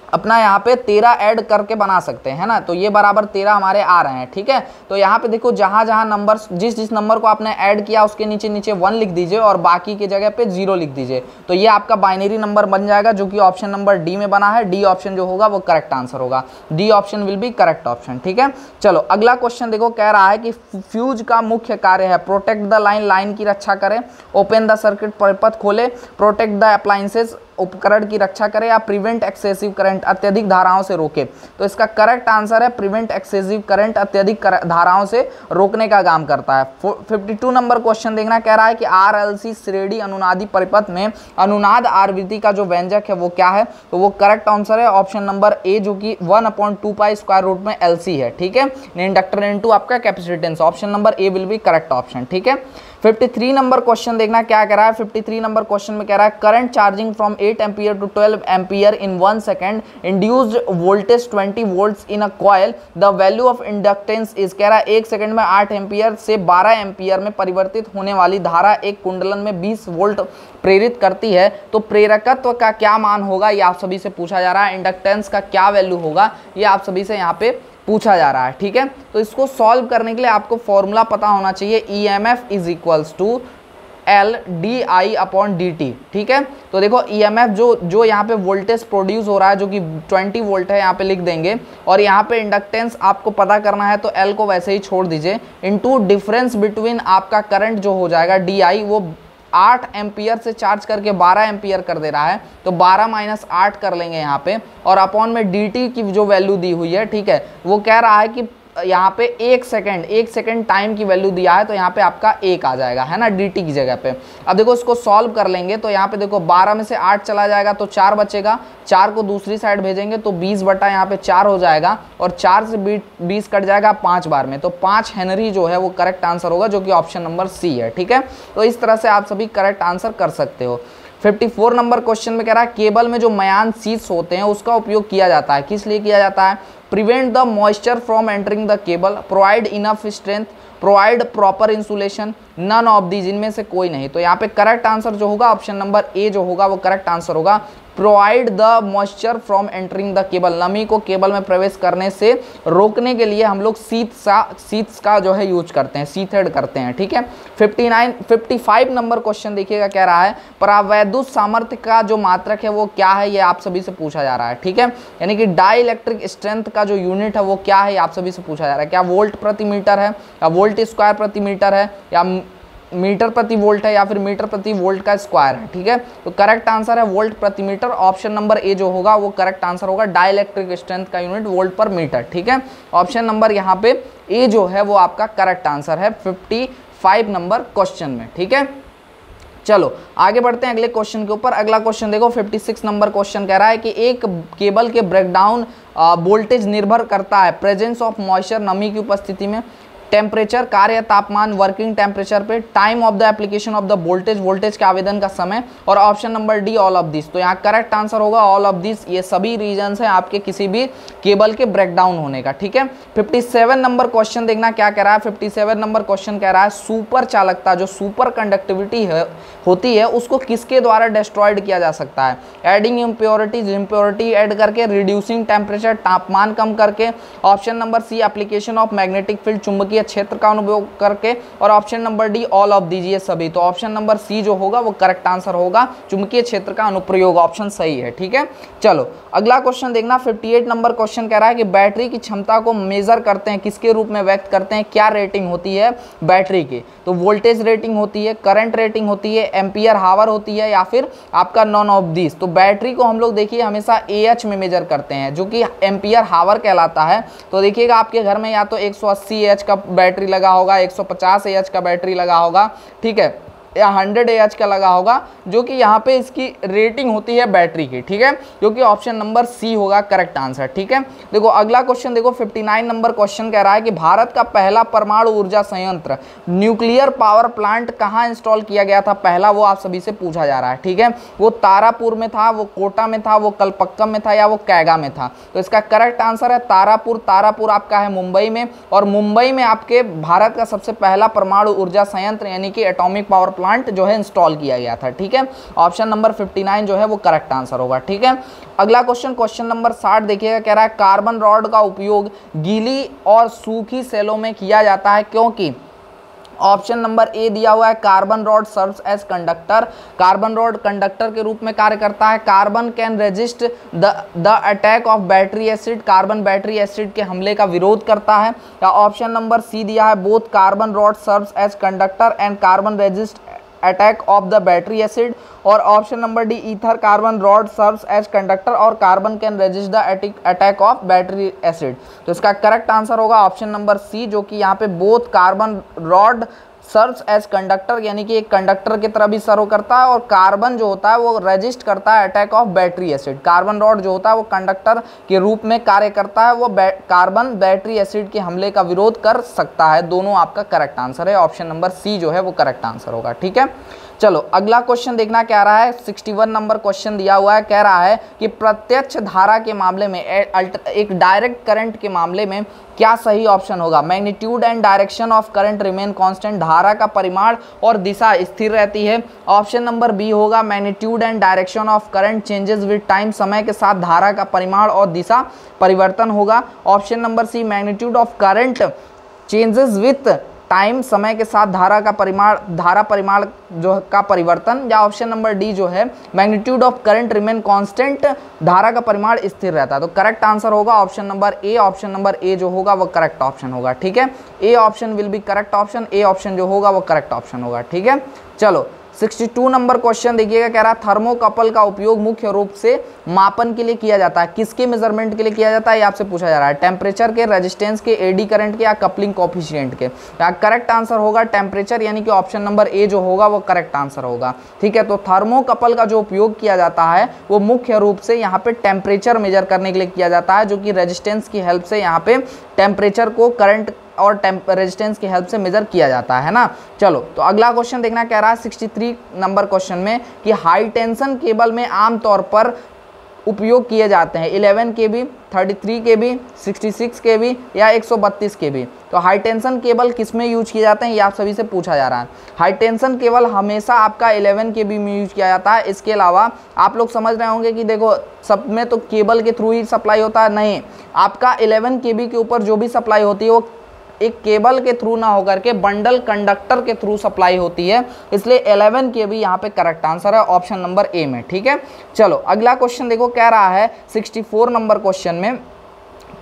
S1: अपना यहाँ पे 13 ऐड करके बना सकते हैं ना। तो ये बराबर 13 हमारे आ रहे हैं, ठीक है। तो यहाँ पे देखो जहाँ जहाँ नंबर्स, जिस नंबर को आपने ऐड किया उसके नीचे नीचे 1 लिख दीजिए और बाकी की जगह पे 0 लिख दीजिए। तो ये आपका बाइनरी नंबर बन जाएगा जो कि ऑप्शन नंबर डी में बना है। डी ऑप्शन जो होगा वो करेक्ट आंसर होगा, D option will be correct option, ठीक है। चलो अगला क्वेश्चन देखो, कह रहा है कि फ्यूज का मुख्य कार्य है प्रोटेक्ट द लाइन, लाइन की रक्षा करें, ओपन द सर्किट, परिपथ खोले, प्रोटेक्ट द अप्लायंसेस, उपकरण की रक्षा करे या प्रिवेंट एक्सेसिव करंट अत्यधिक धाराओं से रोके। तो इसका करेक्ट आंसर है प्रिवेंट एक्सेसिव करंट, अत्यधिक धाराओं से रोकने का काम करता है। 52 नंबर क्वेश्चन देखना, कह रहा है कि आरएलसी श्रेणी अनुनादी परिपथ में अनुनाद आवृत्ति का जो व्यंजक है वो क्या है। तो वो करेक्ट आंसर है ऑप्शन नंबर ए, जो कि 1/2 पाई स्क्वायर रूट में एलसी है। ठीक है, इंडक्टर इनटू आपका capacitance, option number A will be correct option. ठीक है, 53 नंबर क्वेश्चन देखना क्या कह रहा है। 53 नंबर क्वेश्चन में कह रहा है current charging from 8 ampere to 12 ampere in 1 second, induced voltage 20 volts in a coil, the value of inductance is. कह रहा है 1 सेकंड में 8 एम्पियर से 12 एम्पियर में परिवर्तित होने वाली धारा एक कुंडलन में 20 वोल्ट प्रेरित करती है, तो प्रेरकत्व का क्या मान होगा, ये आप सभी से पूछा जा रहा है। इंडक्टेंस का क्या वैल्यू होगा, ये आप सभी से यहाँ पे पूछा जा रहा है। ठीक है, तो इसको सॉल्व करने के लिए आपको फॉर्मूला पता होना चाहिए, EMF is equals to L D I upon D T. ठीक है, तो देखो ईएमएफ जो यहाँ पे वोल्टेज प्रोड्यूस हो रहा है जो कि 20 वोल्ट है, यहाँ पे लिख देंगे, और यहाँ पे इंडक्टेंस आपको पता करना है तो एल को वैसे ही छोड़ दीजिए, इनटू डिफरेंस बिटवीन आपका करंट जो हो जाएगा डी आई, वो 8 एम्पियर से चार्ज करके 12 एम्पियर कर दे रहा है, तो 12 माइनस 8 कर लेंगे यहाँ पे, और अपॉन में dt की जो वैल्यू दी हुई है, ठीक है, वो कह रहा है कि यहाँ पे 1 सेकंड टाइम की वैल्यू दिया है, तो यहाँ पे आपका 1 आ जाएगा, है ना, dt की जगह पे। अब देखो इसको सॉल्व कर लेंगे, तो यहाँ पे देखो 12 में से 8 चला जाएगा तो 4 बचेगा, 4 को दूसरी साइड भेजेंगे तो 20 बटा यहाँ पे 4 हो जाएगा, और 4 से 20 कट जाएगा 5 बार में, तो 5 हेनरी जो है वो करेक्ट आंसर होगा, जो कि ऑप्शन नंबर सी है। ठीक है, तो इस तरह से आप सभी करेक्ट आंसर कर सकते हो। 54 नंबर क्वेश्चन में कह रहा है केबल में जो मयान शीट्स होते हैं उसका उपयोग किया जाता है, किस लिए किया जाता है। Prevent the moisture from entering the cable, provide enough strength, provide proper insulation, none of these, इनमें से कोई नहीं। तो यहाँ पे करेक्ट आंसर जो होगा ऑप्शन नंबर ए जो होगा वो करेक्ट आंसर होगा, provide the moisture from entering the cable, नमी को केबल में प्रवेश करने से रोकने के लिए हम लोग शीट्स का जो है यूज करते हैं, शीथेड करते हैं। ठीक है, 55 नंबर क्वेश्चन देखिएगा, कह रहा है परावैद्युत सामर्थ्य का जो मात्रक है वो क्या है, ये आप सभी से पूछा जा रहा है। ठीक है, यानी कि डाई इलेक्ट्रिक स्ट्रेंथ का जो यूनिट है वो क्या है, आप सभी से पूछा जा रहा है। क्या वोल्ट प्रति मीटर है, या वोल्ट स्क्वायर प्रति मीटर है, या मीटर प्रति वोल्ट है, या फिर मीटर प्रति वोल्ट का स्क्वायर है। ठीक है, तो करेक्ट आंसर है वोल्ट प्रति मीटर, ऑप्शन नंबर ए जो होगा वो करेक्ट आंसर होगा, डाइलेक्ट्रिक स्ट्रेंथ का यूनिट वोल्ट पर मीटर। ठीक है, ऑप्शन नंबर यहाँ पे ए जो है वो आपका करेक्ट आंसर है 55 नंबर क्वेश्चन में। ठीक है, चलो आगे बढ़ते हैं अगले क्वेश्चन के ऊपर। अगला क्वेश्चन देखो 56 नंबर क्वेश्चन कह रहा है कि एक केबल के ब्रेकडाउन वोल्टेज निर्भर करता है प्रेजेंस ऑफ मॉइस्चर, नमी की उपस्थिति में, टेम्परेचर, कार्य तापमान, वर्किंग टेम्परेचर पे, time of the application of the voltage, voltage के आवेदन का समय, और option number D all of this. तो यहाँ करेक्ट आंसर होगा ऑल ऑफ दिस, ये सभी रीजंस हैं आपके किसी भी केबल के ब्रेकडाउन होने का। ठीक है, 57 नंबर क्वेश्चन देखना क्या कह रहा है। 57 नंबर क्वेश्चन कह रहा है सुपर चालकता, जो सुपर कंडक्टिविटी होती है उसको किसके द्वारा डिस्ट्रॉयड किया जा सकता है। एडिंग इम्प्योरिटीज, इम्प्योरिटी ऐड करके, रिड्यूसिंग टेम्परेचर, तापमान कम करके, option number C application of magnetic field, चुंबकीय क्षेत्र का अनुप्रयोग करके, और option number D all of दीजिए सभी। तो ऑप्शन नंबर सी जो होगा वो करेक्ट आंसर होगा, चुंबकीय क्षेत्र का अनुप्रयोग, ऑप्शन सही है। ठीक है, चलो अगला क्वेश्चन देखना। 58 नंबर क्वेश्चन कह रहा है कि बैटरी की क्षमता को मेजर करते हैं, किसके रूप में व्यक्त करते हैं, क्या रेटिंग होती है बैटरी की। तो वोल्टेज रेटिंग होती है, करंट रेटिंग होती है, एम्पियर हावर होती है, या फिर आपका नॉन ऑफ दिस। तो बैटरी को हम लोग देखिए हमेशा AH में मेजर करते हैं, जो कि एम्पियर हावर कहलाता है। तो देखिएगा आपके घर में या तो 180 AH का बैटरी लगा होगा, 150 AH का बैटरी लगा होगा, ठीक है, या 100 AH का लगा होगा, जो कि यहाँ पे इसकी रेटिंग होती है बैटरी की। ठीक है, जो कि ऑप्शन नंबर सी होगा करेक्ट आंसर। ठीक है, देखो अगला क्वेश्चन देखो 59 नंबर क्वेश्चन कह रहा है कि भारत का पहला परमाणु ऊर्जा संयंत्र, न्यूक्लियर पावर प्लांट कहाँ इंस्टॉल किया गया था पहला, वो आप सभी से पूछा जा रहा है। ठीक है, वो तारापुर में था, वो कोटा में था, वो कलपक्कम में था, या वो कैगा में था। तो इसका करेक्ट आंसर है तारापुर। तारापुर आपका है मुंबई में, और मुंबई में आपके भारत का सबसे पहला परमाणु ऊर्जा संयंत्र यानी कि एटॉमिक पावर प्लांट जो है इंस्टॉल किया गया था। ठीक है, ऑप्शन नंबर 59 जो है वो करेक्ट आंसर होगा। ठीक है, अगला क्वेश्चन नंबर 60 देखिएगा, कह रहा है कार्बन रॉड का उपयोग गीली और सूखी सेलों में किया जाता है, क्योंकि ऑप्शन नंबर ए दिया हुआ है carbon rod serves as conductor, carbon rod conductor के रूप में कार्य करता है। Carbon can resist the attack of battery acid, carbon battery acid के हमले का विरोध करता है। या ऑप्शन नंबर सी दिया है both carbon rod serves as conductor and carbon resist attack of the battery acid, और option number D either carbon rod serves as conductor और carbon can resist the attack of battery acid. तो इसका correct answer होगा option number C, जो कि यहाँ पे both carbon rod serves as conductor, यानी कि एक कंडक्टर की तरह भी सर्व करता है, और कार्बन जो होता है वो रेजिस्ट करता है attack of battery acid. Carbon rod जो होता है वो कंडक्टर के रूप में कार्य करता है, वो कार्बन बैटरी एसिड के हमले का विरोध कर सकता है। दोनों आपका करेक्ट आंसर है, ऑप्शन नंबर सी जो है वो करेक्ट आंसर होगा। ठीक है, चलो अगला क्वेश्चन देखना क्या रहा है। 61 नंबर क्वेश्चन दिया हुआ है, कह रहा है कि प्रत्यक्ष धारा के मामले में, एक डायरेक्ट करंट के मामले में क्या सही ऑप्शन होगा। Magnitude and direction of current remain constant, धारा का परिमाण और दिशा स्थिर रहती है। ऑप्शन नंबर बी होगा magnitude and direction of current changes with time, समय के साथ धारा का परिमाण और दिशा परिवर्तन होगा। Option number C magnitude of current changes with time, समय के साथ धारा परिमाण जो का परिवर्तन, या ऑप्शन नंबर डी जो है magnitude of current remain constant, धारा का परिमाण स्थिर रहता है। तो करेक्ट आंसर होगा option number A, option number A जो होगा वो करेक्ट ऑप्शन होगा। ठीक है, A option will be correct option, A option जो होगा वो करेक्ट ऑप्शन होगा। ठीक है, चलो 62 नंबर क्वेश्चन देखिएगा, कह रहा है थर्मोकपल का उपयोग मुख्य रूप से मापन के लिए किया जाता है। किसके मेजरमेंट के लिए किया जाता है ये आपसे पूछा जा रहा है। टेम्परेचर के, रेजिस्टेंस के, एडी करंट के, या कपलिंग कोफिशिएंट के। करेक्ट आंसर होगा टेम्परेचर, यानी कि ऑप्शन नंबर ए जो होगा वो करेक्ट आंसर होगा। ठीक है, तो थर्मोकपल का जो उपयोग किया जाता है वो मुख्य रूप से यहाँ पे टेम्परेचर मेजर करने के लिए किया जाता है, जो कि रेजिस्टेंस की हेल्प से यहाँ पे टेम्परेचर को करंट और रेजिस्टेंस की हेल्प से मेजर किया जाता है ना। चलो तो अगला क्वेश्चन देखना, कह रहा है 63 नंबर क्वेश्चन में कि हाई टेंशन केबल में आमतौर पर उपयोग किए जाते हैं 11 kV, 33 kV, 66 kV या 132 kV। तो हाई टेंशन केबल किस में यूज किए जाते हैं ये आप सभी से पूछा जा रहा है। हाई टेंशन केबल हमेशा आपका 11 kV में यूज किया जाता है। इसके अलावा आप लोग समझ रहे होंगे कि देखो सब में तो केबल के थ्रू ही सप्लाई होता है, नहीं, आपका 11 kV के ऊपर जो भी सप्लाई होती है वो एक केबल के थ्रू ना होकर के बंडल कंडक्टर के थ्रू सप्लाई होती है, इसलिए 11 kV यहाँ पे करेक्ट आंसर है ऑप्शन नंबर ए में। ठीक है, चलो अगला क्वेश्चन देखो, कह रहा है 64 नंबर क्वेश्चन में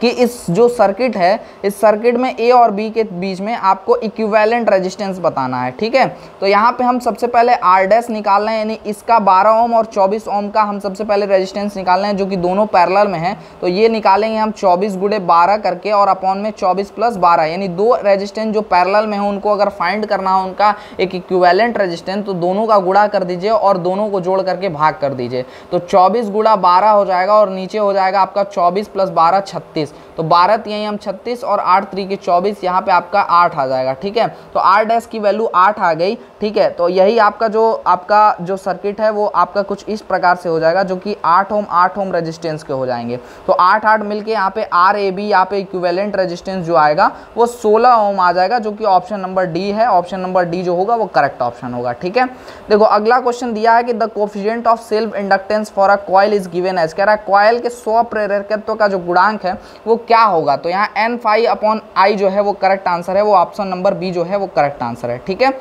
S1: कि इस जो सर्किट है, इस सर्किट में ए और बी के बीच में आपको इक्विवेलेंट रेजिस्टेंस बताना है। ठीक है, तो यहाँ पे हम सबसे पहले आर डैश निकाल रहे हैं, यानी इसका 12 ओम और 24 ओम का हम सबसे पहले रेजिस्टेंस निकाल रहे हैं, जो कि दोनों पैरेलल में है। तो ये निकालेंगे हम 24 गुणे 12 करके और अपॉन में 24 प्लस 12, यानी दो रेजिस्टेंस जो पैरेलल में है उनको अगर फाइंड करना हो उनका एक इक्विवेलेंट रेजिस्टेंस, तो दोनों का गुणा कर दीजिए और दोनों को जोड़ करके भाग कर दीजिए। तो 24 गुणा 12 हो जाएगा और नीचे हो जाएगा आपका 24 प्लस 12 36। तो 12 यहीं हम 36 और 8 3 के 24, यहाँ पे आपका 8 आ जाएगा। ठीक है, तो आर डैश की वैल्यू 8 आ गई। ठीक है, तो यही आपका जो सर्किट है वो आपका कुछ इस प्रकार से हो जाएगा, जो कि 8 ओम रेजिस्टेंस के हो जाएंगे। तो 8 मिलके यहाँ पे आर ए बी यहाँ पे इक्विवेलेंट रेजिस्टेंस जो आएगा वो 16 ओम आ जाएगा, जो कि ऑप्शन नंबर डी है। ऑप्शन नंबर डी जो होगा वो करेक्ट ऑप्शन होगा। ठीक है, देखो अगला क्वेश्चन दिया है कि the coefficient of self inductance for a coil is given as, कह रहा है कॉइल के स्व प्रेरकत्व का जो गुणांक है वो क्या होगा। तो यहाँ N∅/I जो है वो करेक्ट आंसर है, वो ऑप्शन नंबर बी जो है वो करेक्ट आंसर है। ठीक है,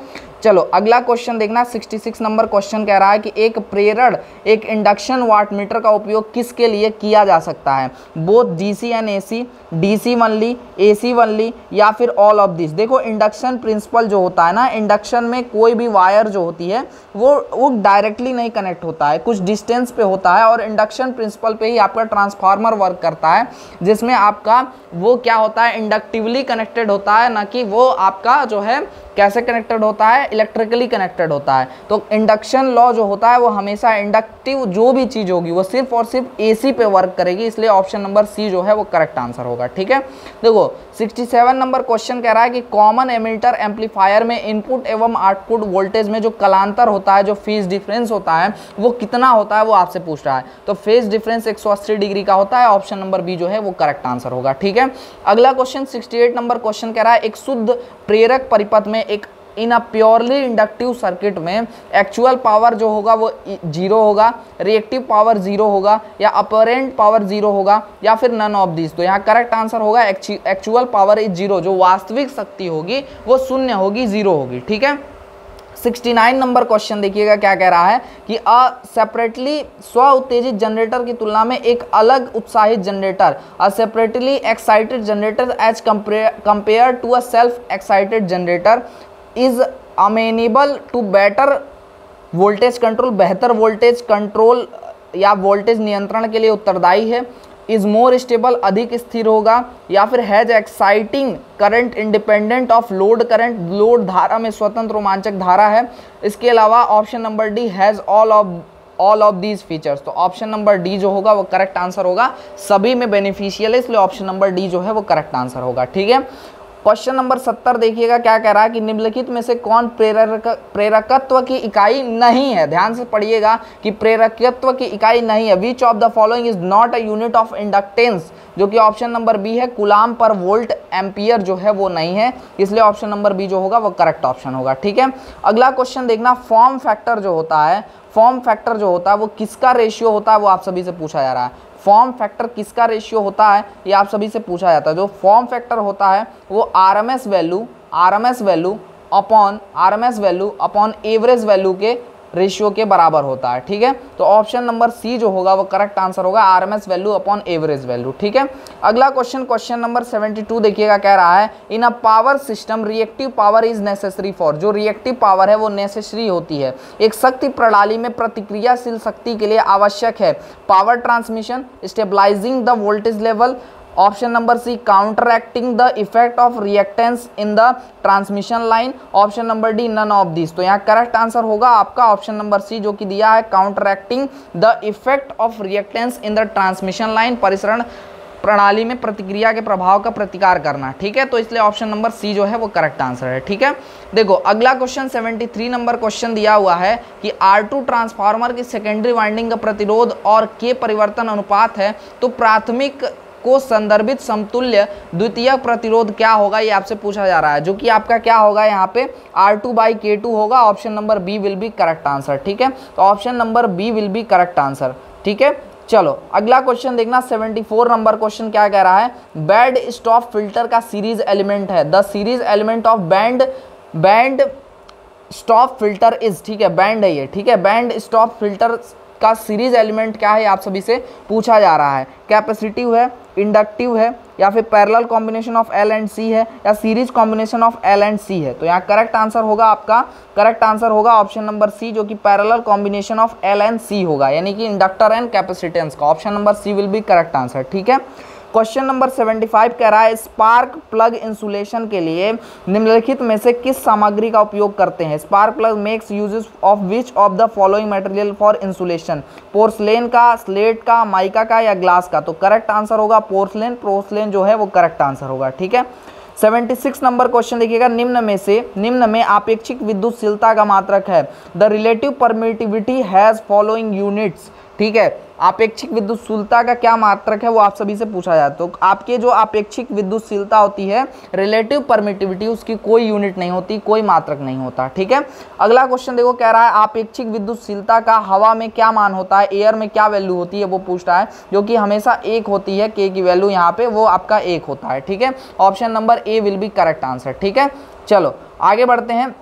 S1: चलो अगला क्वेश्चन देखना, 66 नंबर क्वेश्चन कह रहा है कि एक प्रेरण एक इंडक्शन वाटमीटर का उपयोग किसके लिए किया जा सकता है। Both DC and AC, DC only, AC only, या फिर ऑल ऑफ दिस। देखो इंडक्शन प्रिंसिपल जो होता है ना, इंडक्शन में कोई भी वायर जो होती है वो डायरेक्टली नहीं कनेक्ट होता है, कुछ डिस्टेंस पे होता है, और इंडक्शन प्रिंसिपल पे ही आपका ट्रांसफार्मर वर्क करता है, जिसमें आपका वो क्या होता है इंडक्टिवली कनेक्टेड होता है, ना कि वो आपका जो है कैसे कनेक्टेड होता है, इलेक्ट्रिकली कनेक्टेड होता है। तो इंडक्शन लॉ जो होता है वो हमेशा इंडक्टिव जो भी चीज होगी वो सिर्फ और सिर्फ एसी पे वर्क करेगी, इसलिए ऑप्शन नंबर सी जो है वो करेक्ट आंसर होगा। ठीक है, देखो 67 नंबर क्वेश्चन कह रहा है कि कॉमन एमिटर एम्पलीफायर में इनपुट एवं आउटपुट वोल्टेज में जो कलांतर होता है, जो फेज डिफरेंस होता है वो कितना होता है, वो आपसे पूछ रहा है। तो फेज डिफरेंस 180 डिग्री का होता है, ऑप्शन नंबर बी जो है वो करेक्ट आंसर होगा। ठीक है, अगला क्वेश्चन 68 नंबर क्वेश्चन कह रहा है एक शुद्ध प्रेरक परिपथ में एक इन अ प्योरली इंडक्टिव सर्किट में एक्चुअल पावर जो होगा वो 0 होगा, रिएक्टिव पावर 0 होगा, या अपरेंट पावर 0 होगा, या फिर नन ऑफ दिस। तो यहाँ करेक्ट आंसर होगा एक्चुअल पावर इज 0, जो वास्तविक शक्ति होगी वो शून्य होगी, 0 होगी। ठीक है, 69 नंबर क्वेश्चन देखिएगा क्या कह रहा है कि अ सेपरेटली स्व उत्तेजित जनरेटर की तुलना में एक अलग उत्साहित generator, a separately excited generator as compare to a self excited generator is amenable to better voltage control, बेहतर वोल्टेज कंट्रोल या वोल्टेज नियंत्रण के लिए उत्तरदायी है। इज मोर स्टेबल, अधिक स्थिर होगा। या फिर has exciting current independent of load current, load धारा में स्वतंत्र रोमांचक धारा है। इसके अलावा option number D has all of these features. तो ऑप्शन नंबर डी जो होगा वो करेक्ट आंसर होगा, सभी में बेनिफिशियल है, इसलिए ऑप्शन नंबर डी जो है वो करेक्ट आंसर होगा। ठीक है, क्वेश्चन नंबर 70 देखिएगा क्या कह रहा है कि निम्नलिखित में से कौन प्रेरकत्व की इकाई नहीं है। ध्यान से पढ़िएगा कि प्रेरकत्व की इकाई नहीं है। विच of the following is not a unit of inductance, जो कि ऑप्शन नंबर बी है, कूलाम पर वोल्ट एम्पियर जो है वो नहीं है, इसलिए ऑप्शन नंबर बी जो होगा वो करेक्ट ऑप्शन होगा। ठीक है, अगला क्वेश्चन देखना, फॉर्म फैक्टर जो होता है, फॉर्म फैक्टर जो होता है वो किसका रेशियो होता है, वो आप सभी से पूछा जा रहा है। फॉर्म फैक्टर किसका रेशियो होता है ये आप सभी से पूछा जाता है। जो फॉर्म फैक्टर होता है वो RMS value upon average value के रेशियो के बराबर होता है। ठीक है, तो ऑप्शन नंबर सी जो होगा वो करेक्ट आंसर होगा, RMS value upon average value. ठीक है, अगला क्वेश्चन, क्वेश्चन नंबर 72 देखिएगा, कह रहा है in a power system reactive power is necessary for, जो रिएक्टिव पावर है वो नेसेसरी होती है एक शक्ति प्रणाली में प्रतिक्रियाशील शक्ति के लिए आवश्यक है। Power transmission, stabilising the voltage level, option number C counteracting the effect of reactance in the transmission line, option number D none of this. तो यहाँ करेक्ट आंसर होगा आपका ऑप्शन नंबर सी जो कि दिया है, counteracting the effect of reactance in the transmission line, परिसरण प्रणाली में प्रतिक्रिया के प्रभाव का प्रतिकार करना। ठीक है, तो इसलिए ऑप्शन नंबर सी जो है वो करेक्ट आंसर है। ठीक है, देखो अगला क्वेश्चन 73 नंबर क्वेश्चन दिया हुआ है कि R2 ट्रांसफार्मर की सेकेंडरी वाइंडिंग का प्रतिरोध और के परिवर्तन अनुपात है, तो प्राथमिक को संदर्भित समतुल्य द्वितीयक प्रतिरोध क्या होगा, ये आपसे पूछा जा रहा है, जो कि आपका क्या होगा यहाँ पे R2/K2 होगा। Option number B will be correct answer. ठीक है, तो option number B will be correct answer. ठीक है, चलो अगला क्वेश्चन देखना, 74 नंबर क्वेश्चन क्या कह रहा है, बैंड स्टॉप फिल्टर का सीरीज एलिमेंट है, the series element of band stop filter is, ठीक है बैंड है ये, ठीक है, बैंड स्टॉप फिल्टर का सीरीज एलिमेंट क्या है आपसे से पूछा जा रहा है। कैपेसिटिव है, इंडक्टिव है, या फिर parallel combination of L and C है, या series combination of L and C है। तो यहाँ करेक्ट आंसर होगा आपका, करेक्ट आंसर होगा ऑप्शन नंबर सी जो कि parallel combination of L and C होगा, यानी कि इंडक्टर एंड कैपेसिटेंस का। Option number C will be correct answer. ठीक है, क्वेश्चन नंबर 75 कह रहा है स्पार्क प्लग इंसुलेशन के लिए निम्नलिखित में से किस सामग्री का उपयोग करते हैं। Spark plug makes uses of which of the following material for insulation, porcelain का, स्लेट का, माइका का या ग्लास का। तो करेक्ट आंसर होगा पोर्सलेन जो है वो करेक्ट आंसर होगा। ठीक है, 76 नंबर क्वेश्चन देखिएगा, निम्न में आपेक्षिक विद्युतशीलता का मात्रक है, the relative permittivity has following units. ठीक है, आपेक्षिक विद्युतशीलता का क्या मात्रक है वो आप सभी से पूछा जाए, तो आपके जो आपेक्षिक विद्युतशीलता होती है, रिलेटिव परमिटिविटी, उसकी कोई यूनिट नहीं होती, कोई मात्रक नहीं होता। ठीक है, अगला क्वेश्चन देखो, कह रहा है आपेक्षिक विद्युतशीलता का हवा में क्या मान होता है, एयर में क्या वैल्यू होती है वो पूछ रहा है, जो कि हमेशा 1 होती है, के की वैल्यू यहाँ पे वो आपका 1 होता है। ठीक है, option number A will be correct answer. ठीक है, चलो आगे बढ़ते हैं।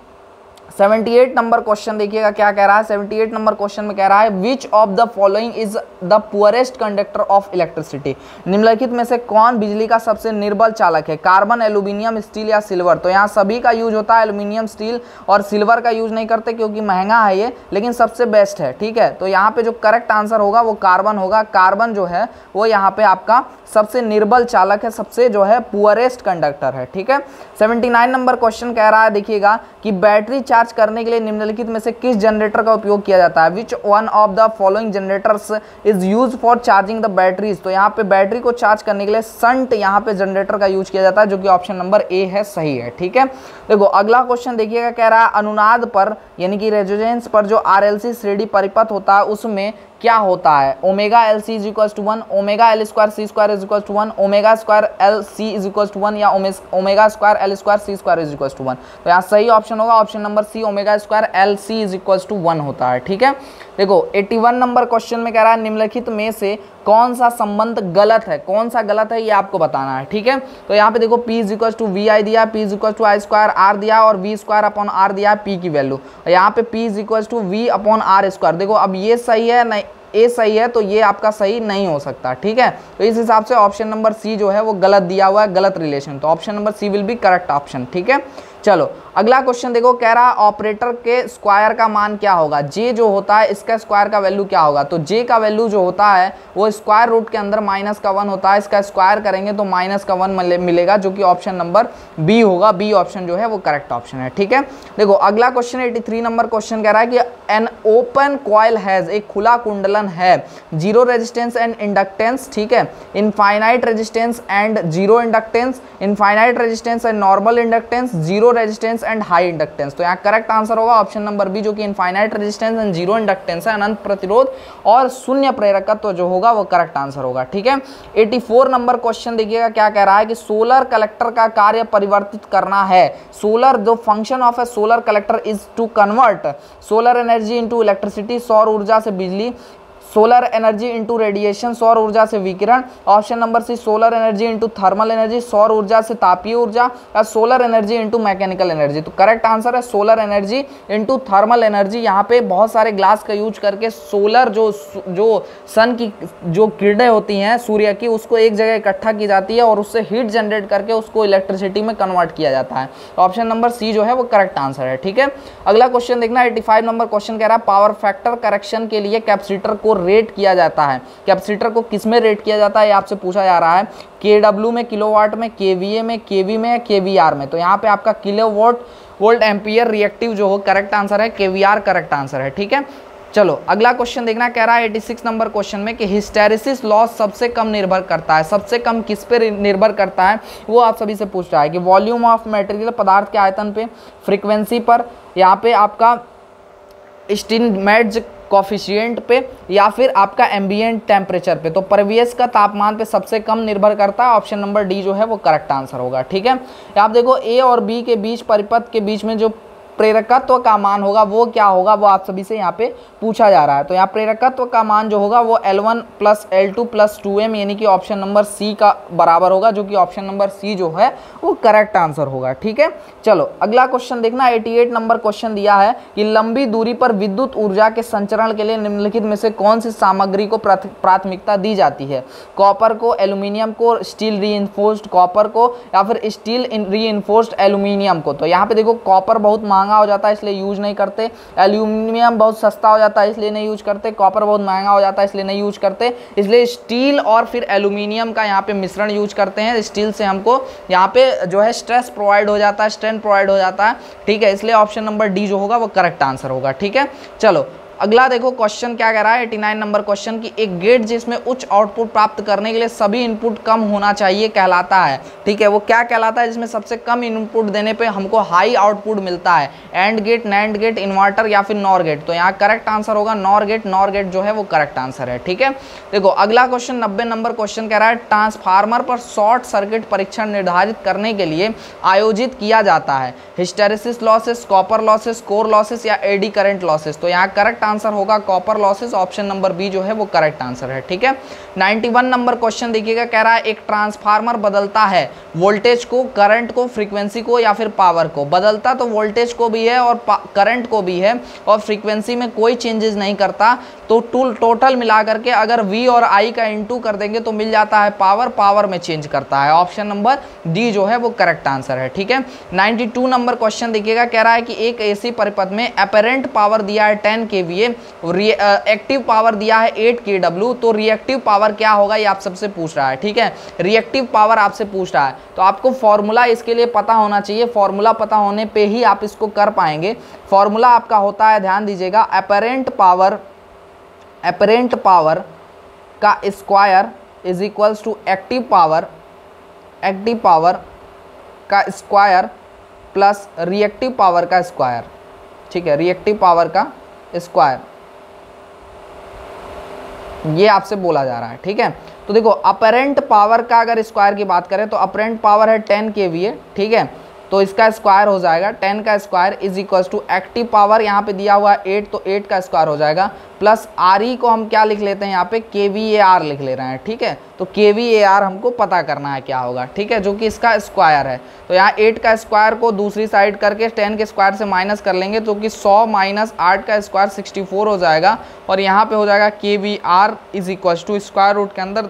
S1: 78 नंबर क्वेश्चन देखिएगा क्या कह रहा है, 78 नंबर क्वेश्चन में कह रहा है विच of the following is the poorest conductor of electricity, निम्नलिखित में से कौन बिजली का सबसे निर्बल चालक है, कार्बन, एल्यूमिनियम, स्टील या सिल्वर। तो यहाँ सभी का यूज होता है, एल्यूमिनियम, स्टील और सिल्वर का यूज नहीं करते क्योंकि महंगा है ये, लेकिन सबसे बेस्ट है। ठीक है, तो यहाँ पे जो करेक्ट आंसर होगा वो कार्बन होगा। कार्बन जो है वो यहाँ पे आपका सबसे निर्बल चालक है, सबसे जो है पुअरेस्ट कंडक्टर है। ठीक है, 79 नंबर क्वेश्चन कह रहा है देखिएगा कि बैटरी चार्ज करने के लिए निम्नलिखित में से किस जनरेटर का उपयोग किया जाता है, which one of the following generators is use for charging the batteries. तो यहाँ पे बैटरी को चार्ज करने के लिए संट यहाँ पे जनरेटर का यूज किया जाता है, जो कि ऑप्शन नंबर ए है, सही है। ठीक है, देखो अगला क्वेश्चन देखिएगा, कह रहा है अनुनाद पर यानी कि रेजोनेंस पर जो RLC श्रेणी परिपथ होता है उसमें क्या होता है, omega LC is equal to 1, omega L square C square is equal to 1, omega square LC is equal to 1 या omega square L square C square is equal to 1। तो यहाँ सही ऑप्शन होगा option number C, omega square LC is equal to 1 होता है। ठीक है, देखो 81 नंबर क्वेश्चन में कह रहा है निम्नलिखित में से कौन सा संबंध गलत है, कौन सा गलत है ये आपको बताना है। ठीक है, तो यहाँ पे देखो P is equal to VI दिया, P is equal to I square R दिया और V स्क्वायर अपॉन R दिया P की वैल्यू, यहाँ पे P is equal to V upon R square. देखो अब ये सही है नहीं, ए सही है तो ये आपका सही नहीं हो सकता। ठीक है, तो इस हिसाब से ऑप्शन नंबर सी जो है वो गलत दिया हुआ है, गलत रिलेशन, तो option number C will be correct option. ठीक है, चलो अगला क्वेश्चन देखो, कह रहा है ऑपरेटर के स्क्वायर का मान क्या होगा। जे जो होता है इसका स्क्वायर का वैल्यू क्या होगा, तो जे का वैल्यू जो होता है वो स्क्वायर रूट के अंदर माइनस का 1 होता है, इसका स्क्वायर करेंगे तो माइनस का 1 मिलेगा, जो कि ऑप्शन नंबर बी होगा। बी ऑप्शन जो है वो करेक्ट ऑप्शन है। ठीक है, देखो अगला क्वेश्चन 83 नंबर क्वेश्चन कह रहा है कि एन ओपन कॉइल हैज, एक खुला कुंडलन है, जीरो रेजिस्टेंस एंड इंडक्टेंस, ठीक है, infinite resistance and zero inductance, infinite resistance and normal inductance, zero resistance and high inductance. तो यहाँ करेक्ट आंसर होगा ऑप्शन नंबर बी, जो कि infinite resistance and zero inductance है, अनंत प्रतिरोध और शून्य प्रेरकत्व जो होगा वो करेक्ट आंसर होगा। ठीक है, 84 नंबर क्वेश्चन देखिएगा क्या कह रहा है कि सोलर कलेक्टर का कार्य परिवर्तित करना है। सोलर जो function of a solar collector is to convert solar energy into electricity, सौर ऊर्जा से बिजली, सोलर एनर्जी इंटू रेडिएशन, सौर ऊर्जा से विकिरण, option number C solar energy into thermal energy, सौर ऊर्जा से तापीय ऊर्जा, या solar energy into mechanical energy. तो करेक्ट आंसर है solar energy into thermal energy. यहाँ पे बहुत सारे ग्लास का यूज करके सोलर जो सन की जो किरणें होती हैं सूर्य की, उसको एक जगह इकट्ठा की जाती है और उससे हीट जनरेट करके उसको इलेक्ट्रिसिटी में कन्वर्ट किया जाता है। तो ऑप्शन नंबर सी जो है वो करेक्ट आंसर है। ठीक है, अगला क्वेश्चन देखना, 85 नंबर क्वेश्चन कह रहा है पावर फैक्टर करेक्शन के लिए कैपेसिटर को रेट किया जाता है। कैपेसिटर को किस में रेट किया जाता है, आपसे पूछा जा रहा है, केडब्ल्यू में, किलोवाट में, केवीए में, केवी में, केवीआर में। तो यहाँ पे आपका किलोवाट वोल्ट एम्पियर रिएक्टिव जो हो करेक्ट आंसर है, केवीआर करेक्ट आंसर है। ठीक है, चलो अगला क्वेश्चन देखना, कह रहा है 86 नंबर क्वेश्चन में कि हिस्टेरिसिस लॉस सबसे कम निर्भर करता है, सबसे कम किस पे निर्भर करता है, वो आप सभी से पूछ रहा है कि वॉल्यूम ऑफ मटेरियल, पदार्थ के आयतन पे, फ्रीक्वेंसी पर, यहाँ पे आपका स्टीनमेट्ज कॉफिशिएंट पे, या फिर आपका एम्बिएंट टेम्परेचर पे। तो परिवेश का तापमान पे सबसे कम निर्भर करता है, ऑप्शन नंबर डी जो है वो करेक्ट आंसर होगा। ठीक है, आप देखो ए और बी के बीच परिपथ के बीच में जो प्रेरकत्व का मान होगा वो क्या होगा, वो आप सभी से यहाँ पे पूछा जा रहा है। तो यहाँ प्रेरकत्व का मान जो होगा वो L1 + L2 + 2m, यानी कि ऑप्शन नंबर सी का बराबर होगा, जो कि ऑप्शन नंबर सी जो है वो करेक्ट आंसर होगा। ठीक है, चलो अगला क्वेश्चन देखना, 88 नंबर क्वेश्चन दिया है कि लंबी दूरी पर विद्युत ऊर्जा के संचरण के लिए निम्नलिखित में से कौन सी सामग्री को प्राथमिकता दी जाती है। कॉपर को, एल्यूमिनियम को, स्टील रीइंफोर्स्ड कॉपर को, या फिर स्टील रीइंफोर्स्ड एल्यूमिनियम को। तो यहाँ पे देखो कॉपर बहुत महंगा हो जाता है इसलिए यूज नहीं करते, एल्यूमिनियम बहुत सस्ता हो जाता है इसलिए नहीं यूज करते, कॉपर बहुत महंगा हो जाता है इसलिए नहीं यूज करते, इसलिए स्टील और फिर एल्यूमिनियम का यहाँ पे मिश्रण यूज करते हैं। स्टील से हमको यहाँ पे जो है स्ट्रेस प्रोवाइड हो जाता है, स्ट्रेंथ प्रोवाइड हो जाता है। ठीक है, इसलिए ऑप्शन नंबर डी जो होगा वो करेक्ट आंसर होगा। ठीक है, चलो अगला देखो क्वेश्चन क्या कह रहा है, 89 नंबर क्वेश्चन की एक गेट जिसमें उच्च आउटपुट प्राप्त करने के लिए सभी इनपुट कम होना चाहिए कहलाता है। ठीक है, वो क्या कहलाता है, जिसमें सबसे कम इनपुट देने पे हमको हाई आउटपुट मिलता है। AND gate, NAND gate, inverter या फिर नॉर गेट। तो यहाँ करेक्ट आंसर होगा नॉर गेट। नॉर गेट जो है वो करेक्ट आंसर है। ठीक है, देखो अगला क्वेश्चन 90 नंबर क्वेश्चन कह रहा है ट्रांसफार्मर पर शॉर्ट सर्किट परीक्षण निर्धारित करने के लिए आयोजित किया जाता है। Hysteresis losses, copper losses, core losses या एडी करंट लॉसेस। तो यहाँ करेक्ट आंसर होगा copper losses, option number B जो है वो करेक्ट आंसर है। ठीक है, 91 नंबर क्वेश्चन देखिएगा, कह रहा है एक ट्रांसफार्मर बदलता है वोल्टेज को, करंट को, फ्रीक्वेंसी को या फिर पावर को। बदलता तो वोल्टेज को भी है और करंट को भी है, और फ्रीक्वेंसी में कोई चेंजेस नहीं करता। तो टोटल मिला करके अगर V और I का इनटू कर देंगे तो मिल जाता है पावर, पावर में चेंज करता है। ऑप्शन नंबर डी जो है वो करेक्ट आंसर है। ठीक है, 92 नंबर क्वेश्चन देखिएगा, कह रहा है कि एक एसी परिपथ में अपेरेंट पावर दिया है 10 kVA, एक्टिव पावर दिया है 8 kW। तो रिएक्टिव पावर क्या होगा ये आप सबसे पूछ रहा है। ठीक है, रिएक्टिव पावर आपसे पूछ रहा है, तो आपको फॉर्मूला इसके लिए पता होना चाहिए। फॉर्मूला पता होने पे ही आप इसको कर पाएंगे। फॉर्मूला आपका होता है, ध्यान दीजिएगा, अपेरेंट पावर का square is equals to active power का स्क्वायर प्लस रिएक्टिव पावर का स्क्वायर। ठीक है, रिएक्टिव पावर का स्क्वायर, ये आपसे बोला जा रहा है। ठीक है, तो देखो अपेरेंट पावर का अगर स्क्वायर की बात करें तो अपेरेंट पावर है 10 kVA। ठीक है, तो इसका स्क्वायर हो जाएगा 10 का square is equals to active power यहाँ पे दिया हुआ है 8, तो 8 का स्क्वायर हो जाएगा, प्लस RE को हम क्या लिख लेते हैं यहाँ पे kVAR लिख ले रहे हैं। ठीक है, तो kVAR हमको पता करना है क्या होगा। ठीक है, जो कि इसका स्क्वायर है। तो यहाँ 8 का स्क्वायर को दूसरी साइड करके 10 के स्क्वायर से माइनस कर लेंगे, तो कि 100 - 8 का स्क्वायर 64 हो जाएगा, और यहाँ पे हो जाएगा kVAR is equals to square root के अंदर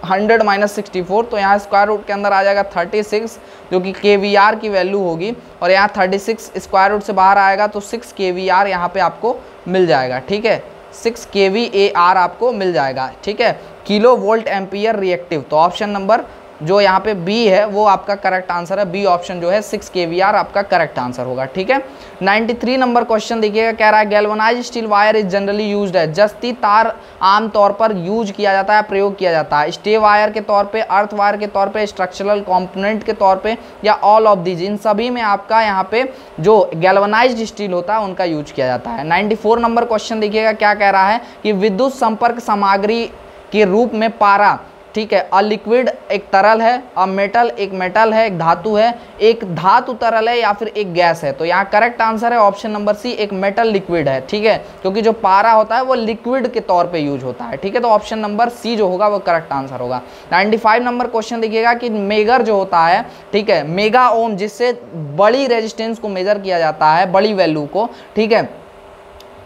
S1: 100 माइनस 64, तो यहाँ स्क्वायर रूट के अंदर आ जाएगा 36 जो कि kVAR की वैल्यू होगी, और यहाँ 36 स्क्वायर रूट से बाहर आएगा तो 6 kVAR यहाँ पे आपको मिल जाएगा। ठीक है, 6 kVAR आपको मिल जाएगा। ठीक है, किलो वोल्ट एम्पियर रिएक्टिव। तो ऑप्शन नंबर जो यहाँ पे बी है वो आपका करेक्ट आंसर है। बी ऑप्शन जो है 6 kVAR आपका करेक्ट आंसर होगा। ठीक है, 93 नंबर क्वेश्चन देखिएगा, कह रहा है galvanised steel wire is generally used है। जस्ती तार आमतौर पर यूज किया जाता है, प्रयोग किया जाता है, स्टे वायर के तौर पे, अर्थ वायर के तौर पे, स्ट्रक्चरल कंपोनेंट के तौर पे, या ऑल ऑफ दीज। इन सभी में आपका यहाँ पे जो गैल्वनाइज्ड स्टील होता है उनका यूज किया जाता है। 94 नंबर क्वेश्चन देखिएगा, क्या कह रहा है कि विद्युत संपर्क सामग्री के रूप में पारा, ठीक है, अ लिक्विड एक तरल है, अ मेटल एक मेटल है, एक धातु है, एक धातु तरल है, या फिर एक गैस है। तो यहाँ करेक्ट आंसर है ऑप्शन नंबर सी, एक मेटल लिक्विड है। ठीक है, क्योंकि जो पारा होता है वो लिक्विड के तौर पे यूज होता है। ठीक है, तो ऑप्शन नंबर सी जो होगा वो करेक्ट आंसर होगा। 95 नंबर क्वेश्चन देखिएगा कि मेगर जो होता है, ठीक है, मेगा ओम, जिससे बड़ी रेजिस्टेंस को मेजर किया जाता है, बड़ी वैल्यू को, ठीक है,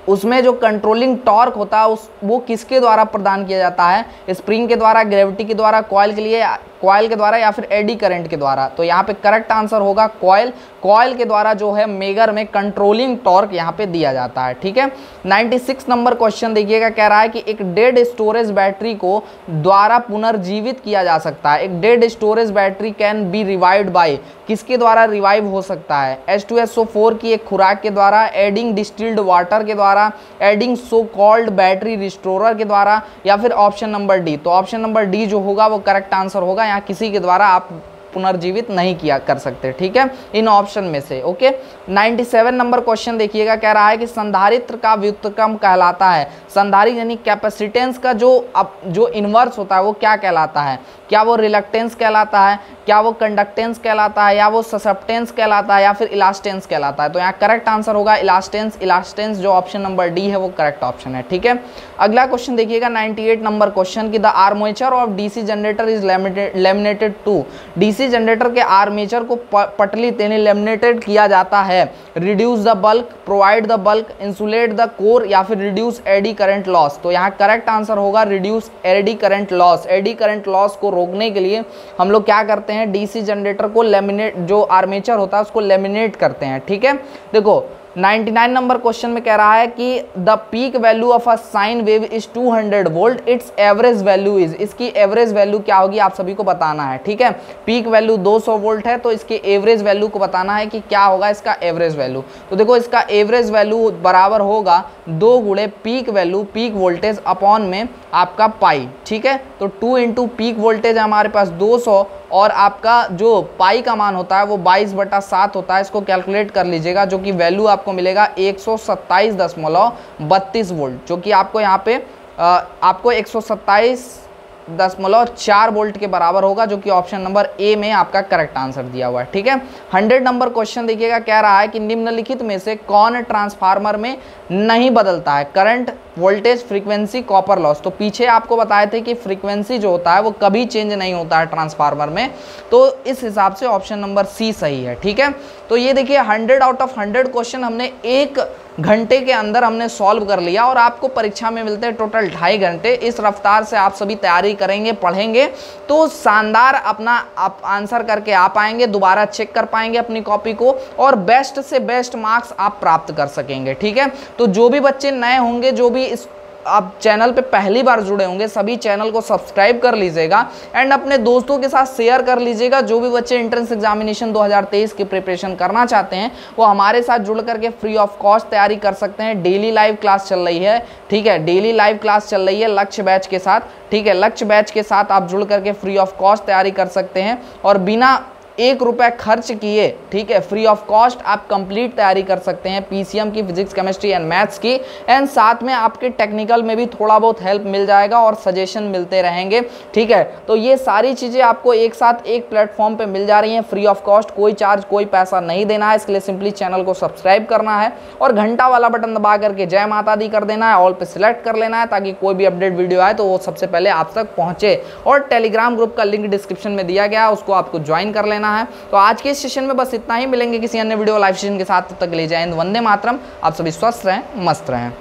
S1: उसमें जो कंट्रोलिंग टॉर्क होता है वो किसके द्वारा प्रदान किया जाता है? स्प्रिंग के द्वारा, ग्रेविटी के द्वारा, कॉइल के द्वारा, या फिर एडी करंट के द्वारा। तो यहाँ पे करेक्ट आंसर होगा कॉइल के द्वारा जो है मेगर में कंट्रोलिंग टॉर्क यहाँ पे दिया जाता है। ठीक है, 96 नंबर क्वेश्चन देखिएगा, कह रहा है कि एक डेड स्टोरेज बैटरी को द्वारा पुनर्जीवित किया जा सकता है। एक dead storage battery can be revived by, किसके द्वारा रिवाइव हो सकता है? H2SO4 की एक खुराक के द्वारा, एडिंग डिस्टिल्ड वाटर के द्वारा, adding so called battery restorer के द्वारा, या फिर ऑप्शन नंबर डी। तो ऑप्शन नंबर डी जो होगा वो करेक्ट आंसर होगा। यहाँ किसी के द्वारा आप पुनर्जीवित नहीं किया कर सकते। ठीक है, इन ऑप्शन में से। ओके, 97 नंबर क्वेश्चन देखिएगा, कह रहा है कि संधारित्र का व्युत्क्रम कहलाता है। संधारित्र यानी कैपेसिटेंस का जो इनवर्स होता है वो क्या कहलाता है? क्या वो रिलक्टेंस कहलाता है, क्या वो कंडक्टेंस कहलाता है, या वो ससेप्टेंस कहलाता है, या फिर इलास्टेंस कहलाता है? तो यहाँ करेक्ट आंसर होगा इलास्टेंस जो ऑप्शन नंबर डी है वो करेक्ट ऑप्शन है। ठीक है, अगला क्वेश्चन देखिएगा 98 नंबर क्वेश्चन की, the armature of DC generator is laminated to. DC generator के आर्मेचर को पटली यानी लेमिनेटेड किया जाता है। Reduce the bulk, provide the bulk, insulate the core, या फिर रिड्यूस एडी करंट लॉस। तो यहाँ करेक्ट आंसर होगा reduce eddy current loss. Eddy current loss को रोकने के लिए हम लोग क्या करते हैं? डीसी जनरेटर को लेमिनेट, जो आर्मेचर होता है उसको लेमिनेट करते हैं। ठीक है, देखो 99 नंबर क्वेश्चन में कह रहा है कि the peak value of a sine wave is 200 volt, it's average value is. इसकी एवरेज वैल्यू क्या होगी आप सभी को बताना है। ठीक है, पीक वैल्यू 200 वोल्ट है, तो इसके एवरेज वैल्यू को बताना है कि क्या होगा इसका एवरेज वैल्यू। तो देखो इसका एवरेज वैल्यू बराबर होगा 2 गुणे peak value, peak voltage upon में आपका पाई। ठीक है, तो 2 इंटू पीक वोल्टेज हमारे पास 200, और आपका जो पाई का मान होता है वो 22/7 होता है। इसको कैलकुलेट कर लीजिएगा, जो कि वैल्यू आपको मिलेगा 127.32 वोल्ट, जो कि आपको यहाँ पे आपको 127.4 वोल्ट के बराबर होगा, जो कि ऑप्शन नंबर ए में आपका करेक्ट आंसर दिया हुआ है। ठीक है, 100 नंबर क्वेश्चन देखिएगा, कह रहा है कि निम्नलिखित में से कौन ट्रांसफार्मर में नहीं बदलता है? Current, voltage, frequency, copper loss. तो पीछे आपको बताए थे कि फ्रीक्वेंसी जो होता है वो कभी चेंज नहीं होता है ट्रांसफार्मर में, तो इस हिसाब से ऑप्शन नंबर सी सही है। ठीक है, तो ये देखिए 100 आउट ऑफ 100 क्वेश्चन हमने 1 घंटे के अंदर हमने सॉल्व कर लिया, और आपको परीक्षा में मिलते हैं टोटल 2.5 घंटे। इस रफ्तार से आप सभी तैयारी करेंगे, पढ़ेंगे, तो शानदार अपना आप आंसर करके आ पाएंगे, दोबारा चेक कर पाएंगे अपनी कॉपी को, और बेस्ट से बेस्ट मार्क्स आप प्राप्त कर सकेंगे। ठीक है, तो जो भी बच्चे नए होंगे, जो भी इस आप चैनल पे पहली बार जुड़े होंगे, सभी चैनल को सब्सक्राइब कर लीजिएगा, एंड अपने दोस्तों के साथ शेयर कर लीजिएगा। जो भी बच्चे एंट्रेंस एग्जामिनेशन 2023 की प्रिपरेशन करना चाहते हैं वो हमारे साथ जुड़ करके फ्री ऑफ कॉस्ट तैयारी कर सकते हैं। डेली लाइव क्लास चल रही है। ठीक है, डेली लाइव क्लास चल रही है लक्ष्य बैच के साथ। ठीक है, लक्ष्य बैच के साथ आप जुड़ करके फ्री ऑफ कॉस्ट तैयारी कर सकते हैं, और बिना 1 रुपये खर्च किए, ठीक है, फ्री ऑफ कॉस्ट आप कंप्लीट तैयारी कर सकते हैं पीसीएम की, फिजिक्स, केमिस्ट्री एंड मैथ्स की, एंड साथ में आपके टेक्निकल में भी थोड़ा बहुत हेल्प मिल जाएगा और सजेशन मिलते रहेंगे। ठीक है, तो ये सारी चीज़ें आपको एक साथ एक प्लेटफॉर्म पे मिल जा रही हैं फ्री ऑफ कॉस्ट, कोई चार्ज, कोई पैसा नहीं देना है। इसके लिए सिंपली चैनल को सब्सक्राइब करना है और घंटा वाला बटन दबा करके जय माता दी कर देना है, ऑल पे सिलेक्ट कर लेना है, ताकि कोई भी अपडेट वीडियो आए तो वो सबसे पहले आप तक पहुँचे। और टेलीग्राम ग्रुप का लिंक डिस्क्रिप्शन में दिया गया है, उसको आपको ज्वाइन कर लेना है। तो आज के इस सेशन में बस इतना ही, मिलेंगे किसी अन्य वीडियो लाइव सेशन के साथ, तब तक ले जाएं। वंदे मातरम। आप सभी स्वस्थ रहें, मस्त रहें।